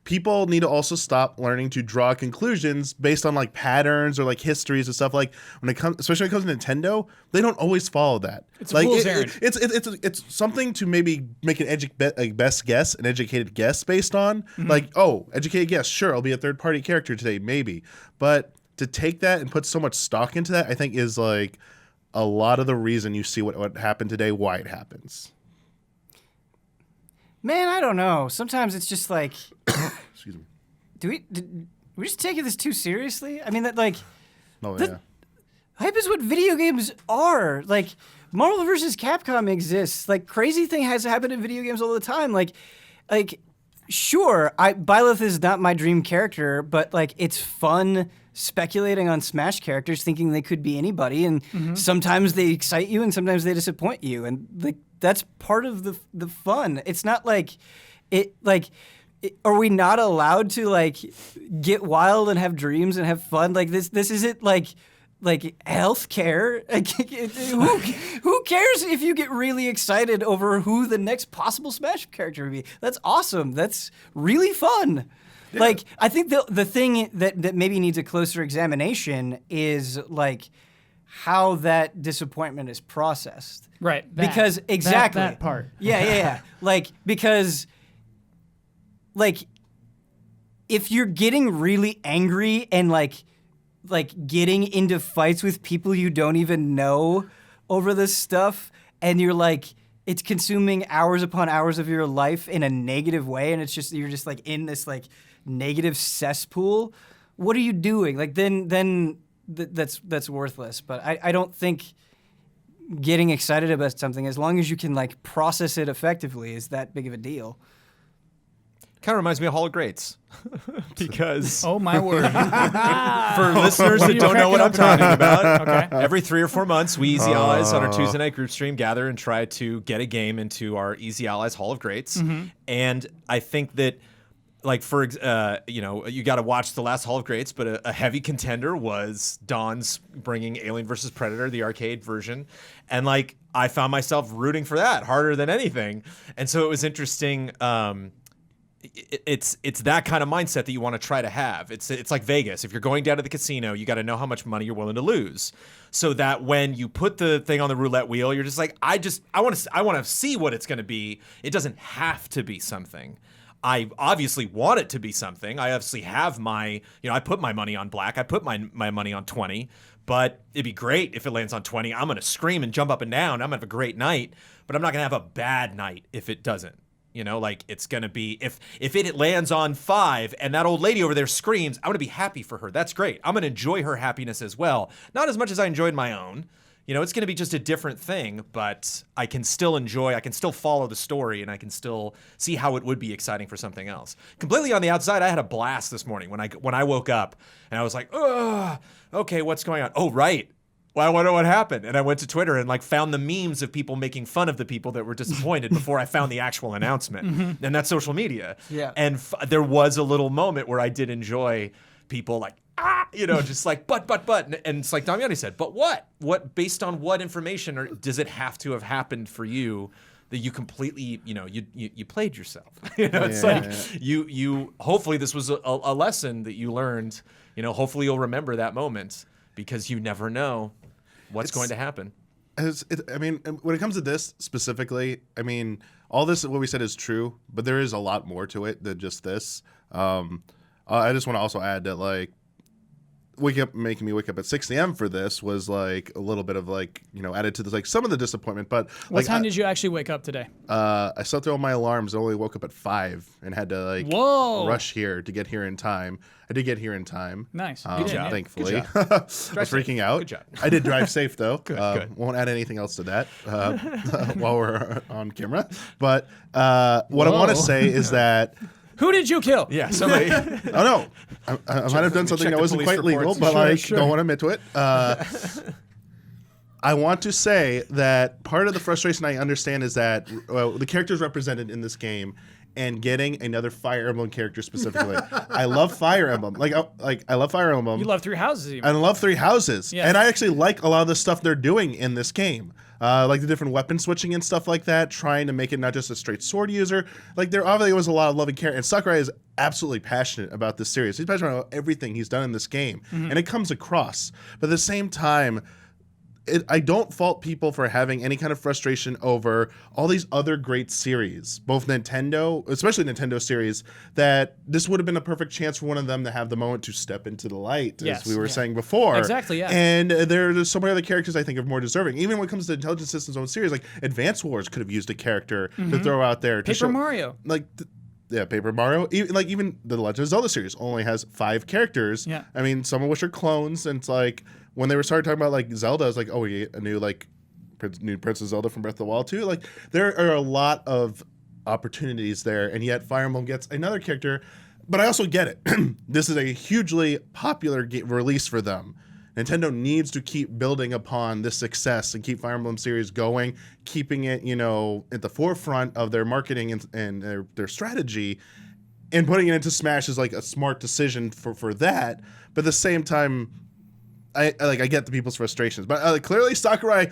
People need to also stop learning to draw conclusions based on like patterns or like histories and stuff. Like especially when it comes to Nintendo, they don't always follow that. It's a fool's errand. It's something to maybe make an best guess, an educated guess based on. Like, oh, educated guess, sure, I'll be a third party character today, maybe. But to take that and put so much stock into that, I think is like a lot of the reason you see what happened today, why it happens. Man, I don't know. Sometimes it's just like, Excuse me. Did we just taking this too seriously? I mean, that like, Oh, yeah. hype is what video games are. Like, Marvel vs. Capcom exists. Like, crazy thing has happened in video games all the time. Like, sure, Byleth is not my dream character, but like, it's fun speculating on Smash characters, thinking they could be anybody, and sometimes they excite you, and sometimes they disappoint you, and like, that's part of the fun. It's not like are we not allowed to like get wild and have dreams and have fun? Like, this isn't like healthcare. Who cares if you get really excited over who the next possible Smash character would be? That's awesome. That's really fun. Yeah. Like, I think the thing that maybe needs a closer examination is like how that disappointment is processed. Right. Because exactly that part. Yeah. Because if you're getting really angry and like getting into fights with people you don't even know over this stuff, and you're like, it's consuming hours upon hours of your life in a negative way, and you're just like in this like negative cesspool, what are you doing? Like, then that's worthless. But I don't think getting excited about something, as long as you can like process it effectively, is that big of a deal. Kind of reminds me of Hall of Greats. Because oh my word. For listeners that don't know what I'm talking about, Okay. every 3 or 4 months, we Easy Allies on our Tuesday night group stream gather and try to get a game into our Easy Allies Hall of Greats. And I think that, like, for you got to watch the last Hall of Greats, but a heavy contender was Dawn's bringing Alien vs. Predator, the arcade version, and like I found myself rooting for that harder than anything, and so it was interesting. It's that kind of mindset that you want to try to have. It's like Vegas. If you're going down to the casino, you got to know how much money you're willing to lose, so that when you put the thing on the roulette wheel, you're just like, I want to see what it's going to be. It doesn't have to be something. I obviously want it to be something. I obviously have I put my money on black. I put my money on 20, but it'd be great if it lands on 20. I'm going to scream and jump up and down. I'm going to have a great night, but I'm not going to have a bad night if it doesn't. You know, like it's gonna be if it lands on 5 and that old lady over there screams, I'm gonna be happy for her. That's great. I'm gonna enjoy her happiness as well. Not as much as I enjoyed my own. You know, it's gonna be just a different thing, but I can still enjoy, I can still follow the story, and I can still see how it would be exciting for something else. Completely on the outside, I had a blast this morning when I woke up and I was like, oh, okay, what's going on? Oh, right. Well, I wonder what happened. And I went to Twitter and like found the memes of people making fun of the people that were disappointed before I found the actual announcement. And that's social media. Yeah. And there was a little moment where I did enjoy people like, you know, just like, but. And it's like Damiani said, but what? What, based on what information or does it have to have happened for you that you completely, you know, you played yourself? You know, it's you hopefully this was a lesson that you learned, you know, hopefully you'll remember that moment because you never know what's going to happen. I mean, when it comes to this specifically, I mean, all this, what we said is true, but there is a lot more to it than just this. I just want to also add that, like, making me wake up at 6 a.m. for this was like a little bit of like, you know, added to this, like some of the disappointment. But What time did you actually wake up today? I slept through all my alarms. I only woke up at 5 and had to like rush here to get here in time. I did get here in time. Nice. Good job. Thankfully. Good I was freaking out. Good job. I did drive safe though. Good. Won't add anything else to that while we're on camera. But what I want to say is that. Who did you kill? Yeah, somebody. Oh no, I might have done something check that the wasn't police quite legal, reports. but Sure. don't want to admit to it. I want to say that part of the frustration I understand is that the characters represented in this game, and getting another Fire Emblem character specifically. I love Fire Emblem. I love Fire Emblem. You love Three Houses even. I love Three Houses, Yeah. and I actually like a lot of the stuff they're doing in this game. Like the different weapon switching and stuff like that, trying to make it not just a straight sword user. Like there obviously was a lot of loving care, and Sakurai is absolutely passionate about this series. He's passionate about everything he's done in this game, and it comes across. But at the same time, I don't fault people for having any kind of frustration over all these other great series, both Nintendo, especially Nintendo series, that this would have been a perfect chance for one of them to have the moment to step into the light, Yes. as we were saying before. Exactly, yeah. And there's so many other characters I think are more deserving. Even when it comes to Intelligent Systems' own series, like Advance Wars could have used a character to throw out there. Paper Mario. Yeah, Paper Mario. Even the Legend of Zelda series only has 5 characters. Yeah. I mean, some of which are clones, and it's like when they started talking about like Zelda, I was like, oh, we get a new new Princess Zelda from Breath of the Wild too. Like there are a lot of opportunities there, and yet Fire Emblem gets another character. But I also get it. This is a hugely popular release for them. Nintendo needs to keep building upon this success and keep Fire Emblem series going, keeping it, you know, at the forefront of their marketing and their strategy, and putting it into Smash is like a smart decision for that. But at the same time, I get the people's frustrations, but clearly Sakurai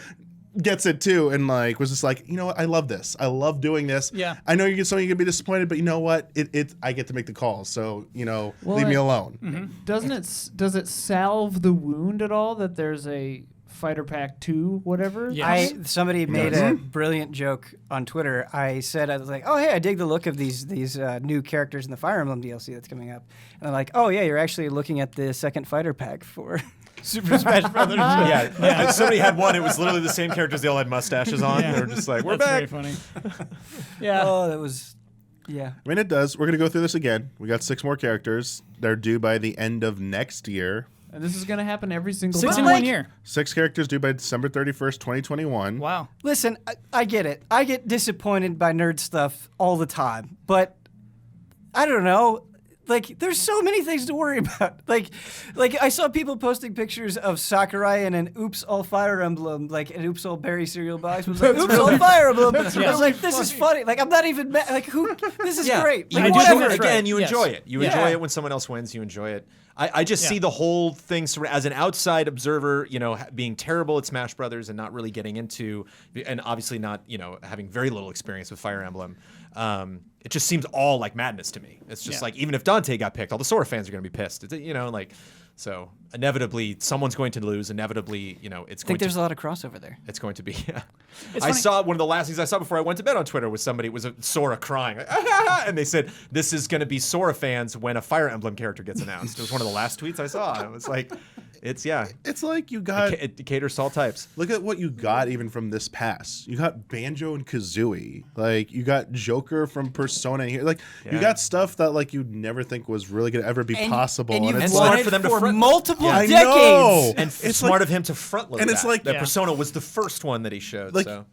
gets it too, and like was just like, you know what, I love this. I love doing this. Yeah. I know you're gonna be disappointed, but you know what? I get to make the calls, so you know, leave me alone. Does it salve the wound at all that there's a Fighter Pack 2, whatever? Yes. Somebody made a brilliant joke on Twitter. I was like, oh, hey, I dig the look of these new characters in the Fire Emblem DLC that's coming up. And they're like, oh, yeah, you're actually looking at the second Fighter Pack for Super Smash Brothers. Yeah. Somebody had one. It was literally the same characters. They all had mustaches on. Yeah. They were just like, we're That's back. very funny. Yeah. Oh, that was, yeah. I mean, it does. We're gonna go through this again. We got 6 more characters. They're due by the end of next year. And this is going to happen every single 6 time. in 1 year. 6 characters due by December 31st, 2021. Wow. Listen, I get it. I get disappointed by nerd stuff all the time, but I don't know. Like, there's so many things to worry about. Like I saw people posting pictures of Sakurai in an Oops All Fire Emblem, like an Oops All Berry cereal box. Was like, Oops All Fire Emblem. I was like, this is funny. Like, I'm not even mad. Like, who? This is great. You Like, I do whatever. think that's right. You Yes. enjoy it. You Yeah. enjoy it when someone else wins. You enjoy it. I just see the whole thing as an outside observer, you know, being terrible at Smash Brothers and not really getting into, and obviously not, you know, having very little experience with Fire Emblem. It just seems all like madness to me. It's just like, even if Dante got picked, all the Sora fans are going to be pissed. You know, like, so inevitably someone's going to lose. Inevitably, you know, it's I going think to. there's a lot of crossover there. It's going to be. Yeah. It's I funny. saw one of the last things I saw before I went to bed on Twitter was a Sora crying, like, and they said this is going to be Sora fans when a Fire Emblem character gets announced. It was one of the last tweets I saw. And it was like, It's yeah. It's like you got. It caters to all types. Look at what you got even from this pass. You got Banjo and Kazooie. Like you got Joker from Persona here. Like you Yeah. got stuff that like you'd never think was really gonna ever be possible. And you've it's wanted like for them to front- multiple I decades. know. And It's smart like- of him to front load and it's that. like- that Yeah. Persona was the first one that he showed. Like- so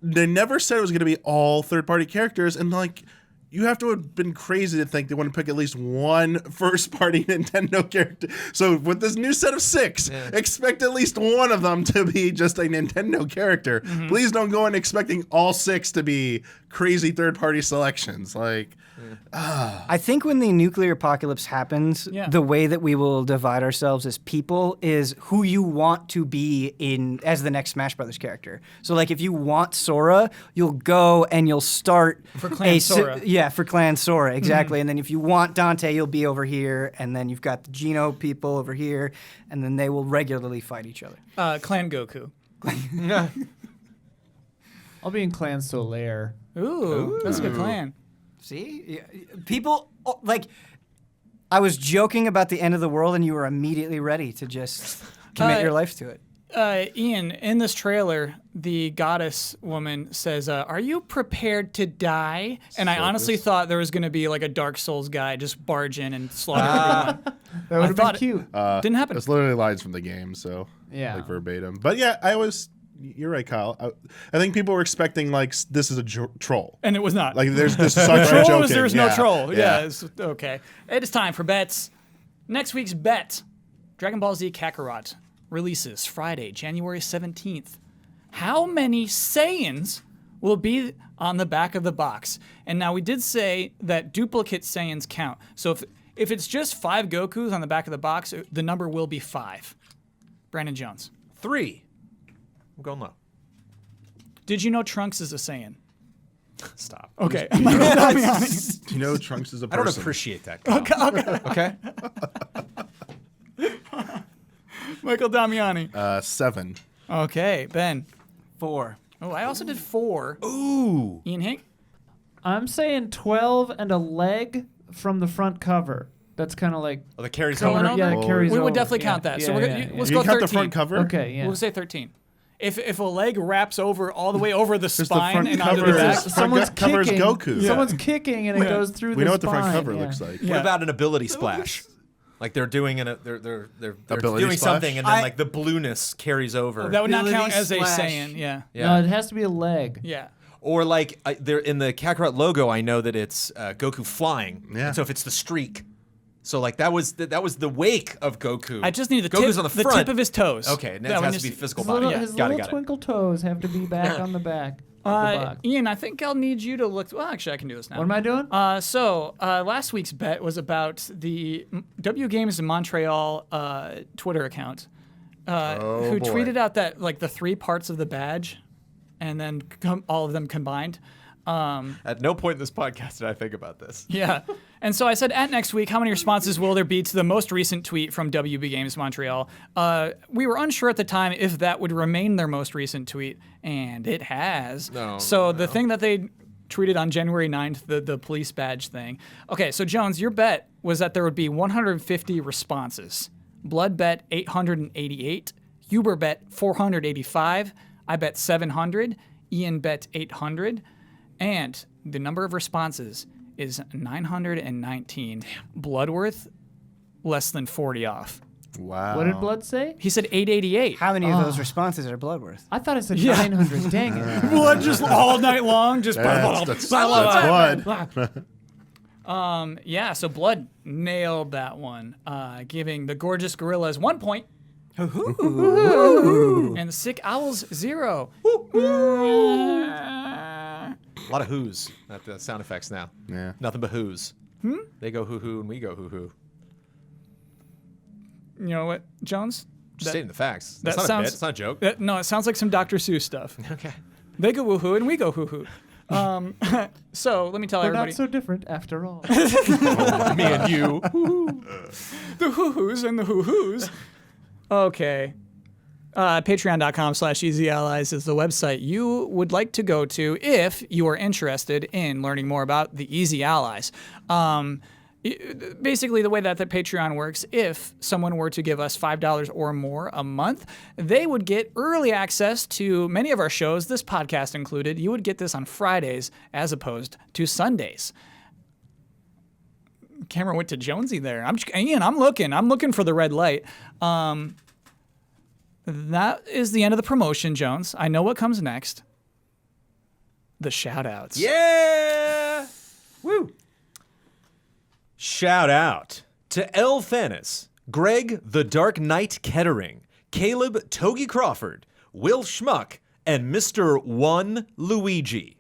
they never said it was gonna be all third-party characters, and like you have to have been crazy to think they want to pick at least one first-party Nintendo character. So with this new set of 6, expect at least one of them to be just a Nintendo character. Please don't go in expecting all 6 to be crazy third-party selections. Like, I think when the nuclear apocalypse happens, Yeah. the way that we will divide ourselves as people is who you want to be in as the next Smash Brothers character. So, like, if you want Sora, you'll go and you'll start For Clan Sora. Yeah, for Clan Sora, exactly. And then if you want Dante, you'll be over here, and then you've got the Geno people over here, and then they will regularly fight each other. Clan Goku. I'll be in Clan Solaire. Ooh, that's a good plan. See, people like. I was joking about the end of the world, and you were immediately ready to just commit your life to it. Ian, in this trailer, the goddess woman says, "Are you prepared to die?" And I honestly thought there was going to be like a Dark Souls guy just barge in and slaughter everyone. That would have been thought- cute. Didn't happen. it's literally lines from the game, so Yeah. like verbatim. But yeah, you're right, Kyle. I think people were expecting like this is a troll. And it was not. Like there's this the such troll joking. was there's no Yeah, troll. Yeah, it's, okay. It is time for bets. Next week's bet: Dragon Ball Z Kakarot releases Friday, January 17th. How many Saiyans will be on the back of the box? And now we did say that duplicate Saiyans count. So if it's just 5 Gokus on the back of the box, the number will be 5. Brandon Jones. 3. I'm going low. Did you know Trunks is a Saiyan? Stop. Okay. Do you know Trunks is a I person? don't appreciate that. Kyle. Okay. Michael Damiani. 7. Okay, Ben. 4. Oh, I also did 4. Ooh. Ian Hink? I'm saying 12 and a leg from the front cover. That's kind of like Oh, the carries Going over. over? Yeah, it carries We would over. definitely count Yeah, that. yeah, So we're gonna, yeah, let's You go count 13. the front cover? Okay, yeah. We'll say 13. If a leg wraps over all the way over the Because the spine front and cover onto the back. is Someone's cover is kicking. Goku. Someone's kicking and it goes through We the know what the front spine, cover yeah. looks like. What about an ability splash? Like they're doing they're Ability doing splash? something, and then like the blueness carries over. That would not Ability count as a splash. Saiyan. Yeah. Yeah. No, it has to be a leg. Yeah. Or like they're in the Kakarot logo, I know that it's Goku flying. Yeah. And so if it's the streak, so like that was the wake of Goku. I just need the Goku's tip, on the front. tip of his toes. Okay, and That that one has to is- be physical His body. little, Yeah, his got little it. twinkle toes have to be back on the back of the box. Ian, I think I'll need you to look. Well, actually, I can do this now. What am I doing? So last week's bet was about the W Games in Montreal Twitter account, who boy. tweeted out that like the 3 parts of the badge, and then all of them combined. At no point in this podcast did I think about this. Yeah. And so I said, at next week, how many responses will there be to the most recent tweet from WB Games Montreal? We were unsure at the time if that would remain their most recent tweet, and it has. The thing that they tweeted on January 9th, the police badge thing. Okay, so Jones, your bet was that there would be 150 responses. Blood bet 888. Huber bet 485. I bet 700. Ian bet 800. And the number of responses is 919. Bloodworth, less than 40 off. Wow. What did Blood say? He said 888. How many of those respances are Bloodworth? I thought it said 900. Dang it. Blood just all night long, just That's blood. Yeah, so Blood nailed that one, giving the Gorgeous Gorillas 1 point. And the Sick Owls 0. A lot of whoos at the sound effects now. Yeah. Nothing but whoos. They go hoo hoo and we go hoo hoo. You know what, Jones? Just stating the facts. that That's not a sounds- bit. It's not a joke. No, it sounds like some Dr. Seuss stuff. Okay. They go woohoo and we go hoo-hoo. So let me tell We're everybody. not so different after all. Me and you. The hoo-hoos and the hoo-hoos. Okay. Patreon.com/EasyAllies is the website you would like to go to if you are interested in learning more about the Easy Allies. basically the way that the Patreon works, if someone were to give us $5 or more a month, they would get early access to many of our shows, this podcast included. You would get this on Fridays as opposed to Sundays. Camera went to Jonesy there. Ian, I'm looking for the red light. That is the end of the promotion, Jones. I know what comes next. The shout-outs. Yeah! Woo! Shout out to L. Thanis, Greg the Dark Knight Kettering, Caleb Togi Crawford, Will Schmuck, and Mr. One Luigi.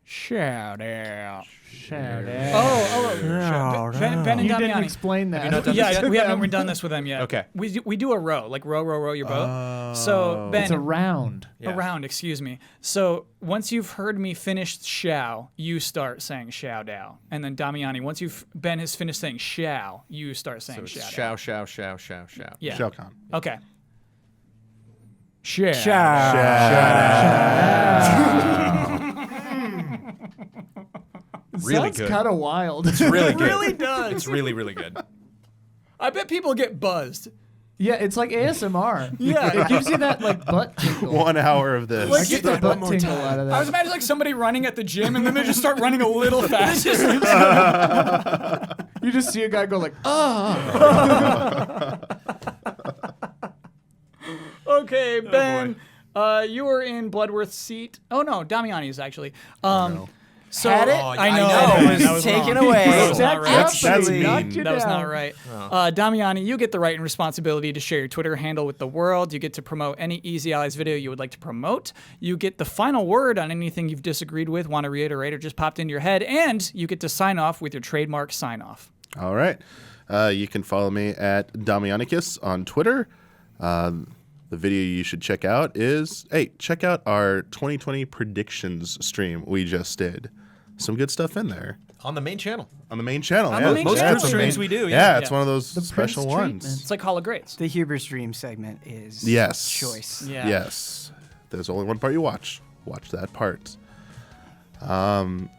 Shout out. Shout out. Oh, Ben and You didn't Damiani. explain that. Have you not done this Yeah, yet? we haven't done this with them yet. Okay. We do a row, like row your boat. So Ben, It's a round. Yeah. around, excuse me. So once you've heard me finish shall, you start saying show dow. And then Damiani, once Ben has finished saying shall, you start saying So it's show. show. Yeah. Shao Kahn. Okay. Shout. Really Sounds good. kind of wild. It's really good. Really does. It's really, really good. I bet people get buzzed. Yeah, it's like ASMR. Yeah. It gives you that like butt tingle. 1 hour of this. I get the butt tingle out of I was that. imagining like somebody running at the gym and then they just start running a little faster. You just see a guy go like, Okay, Ben, you were in Bloodworth's seat. Oh no, Damiani's actually. So Had it? I know. It That was wrong. taken away. That was not right. That's Actually, mean. knocked you That was not down. right. Damiani, you get the right and responsibility to share your Twitter handle with the world. You get to promote any Easy Allies video you would like to promote. You get the final word on anything you've disagreed with, want to reiterate, or just popped into your head. And you get to sign off with your trademark sign off. All right. You can follow me at Damianicus on Twitter. The video you should check out is, check out our 2020 predictions stream we just did. Some good stuff in there. On the main channel. On the main channel, On yeah. the main Most channel. group streams we do. Yeah, it's Yeah. one of those The special Prince ones. treatment. It's like Hall of Greats. The Huber's Dream segment is Yes. choice. Yeah. Yes. There's only one part you watch. Watch that part. I don't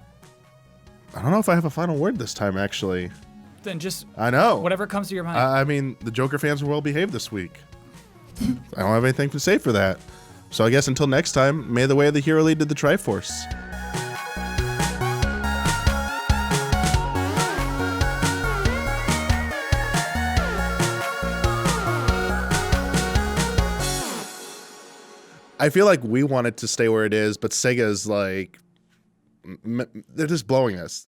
know if I have a final word this time, actually. Then just I know. whatever comes to your mind. I mean, the Joker fans were well behaved this week. I don't have anything to say for that. So I guess until next time, may the way of the hero lead to the Triforce. I feel like we want it to stay where it is, but Sega's like, they're just blowing us.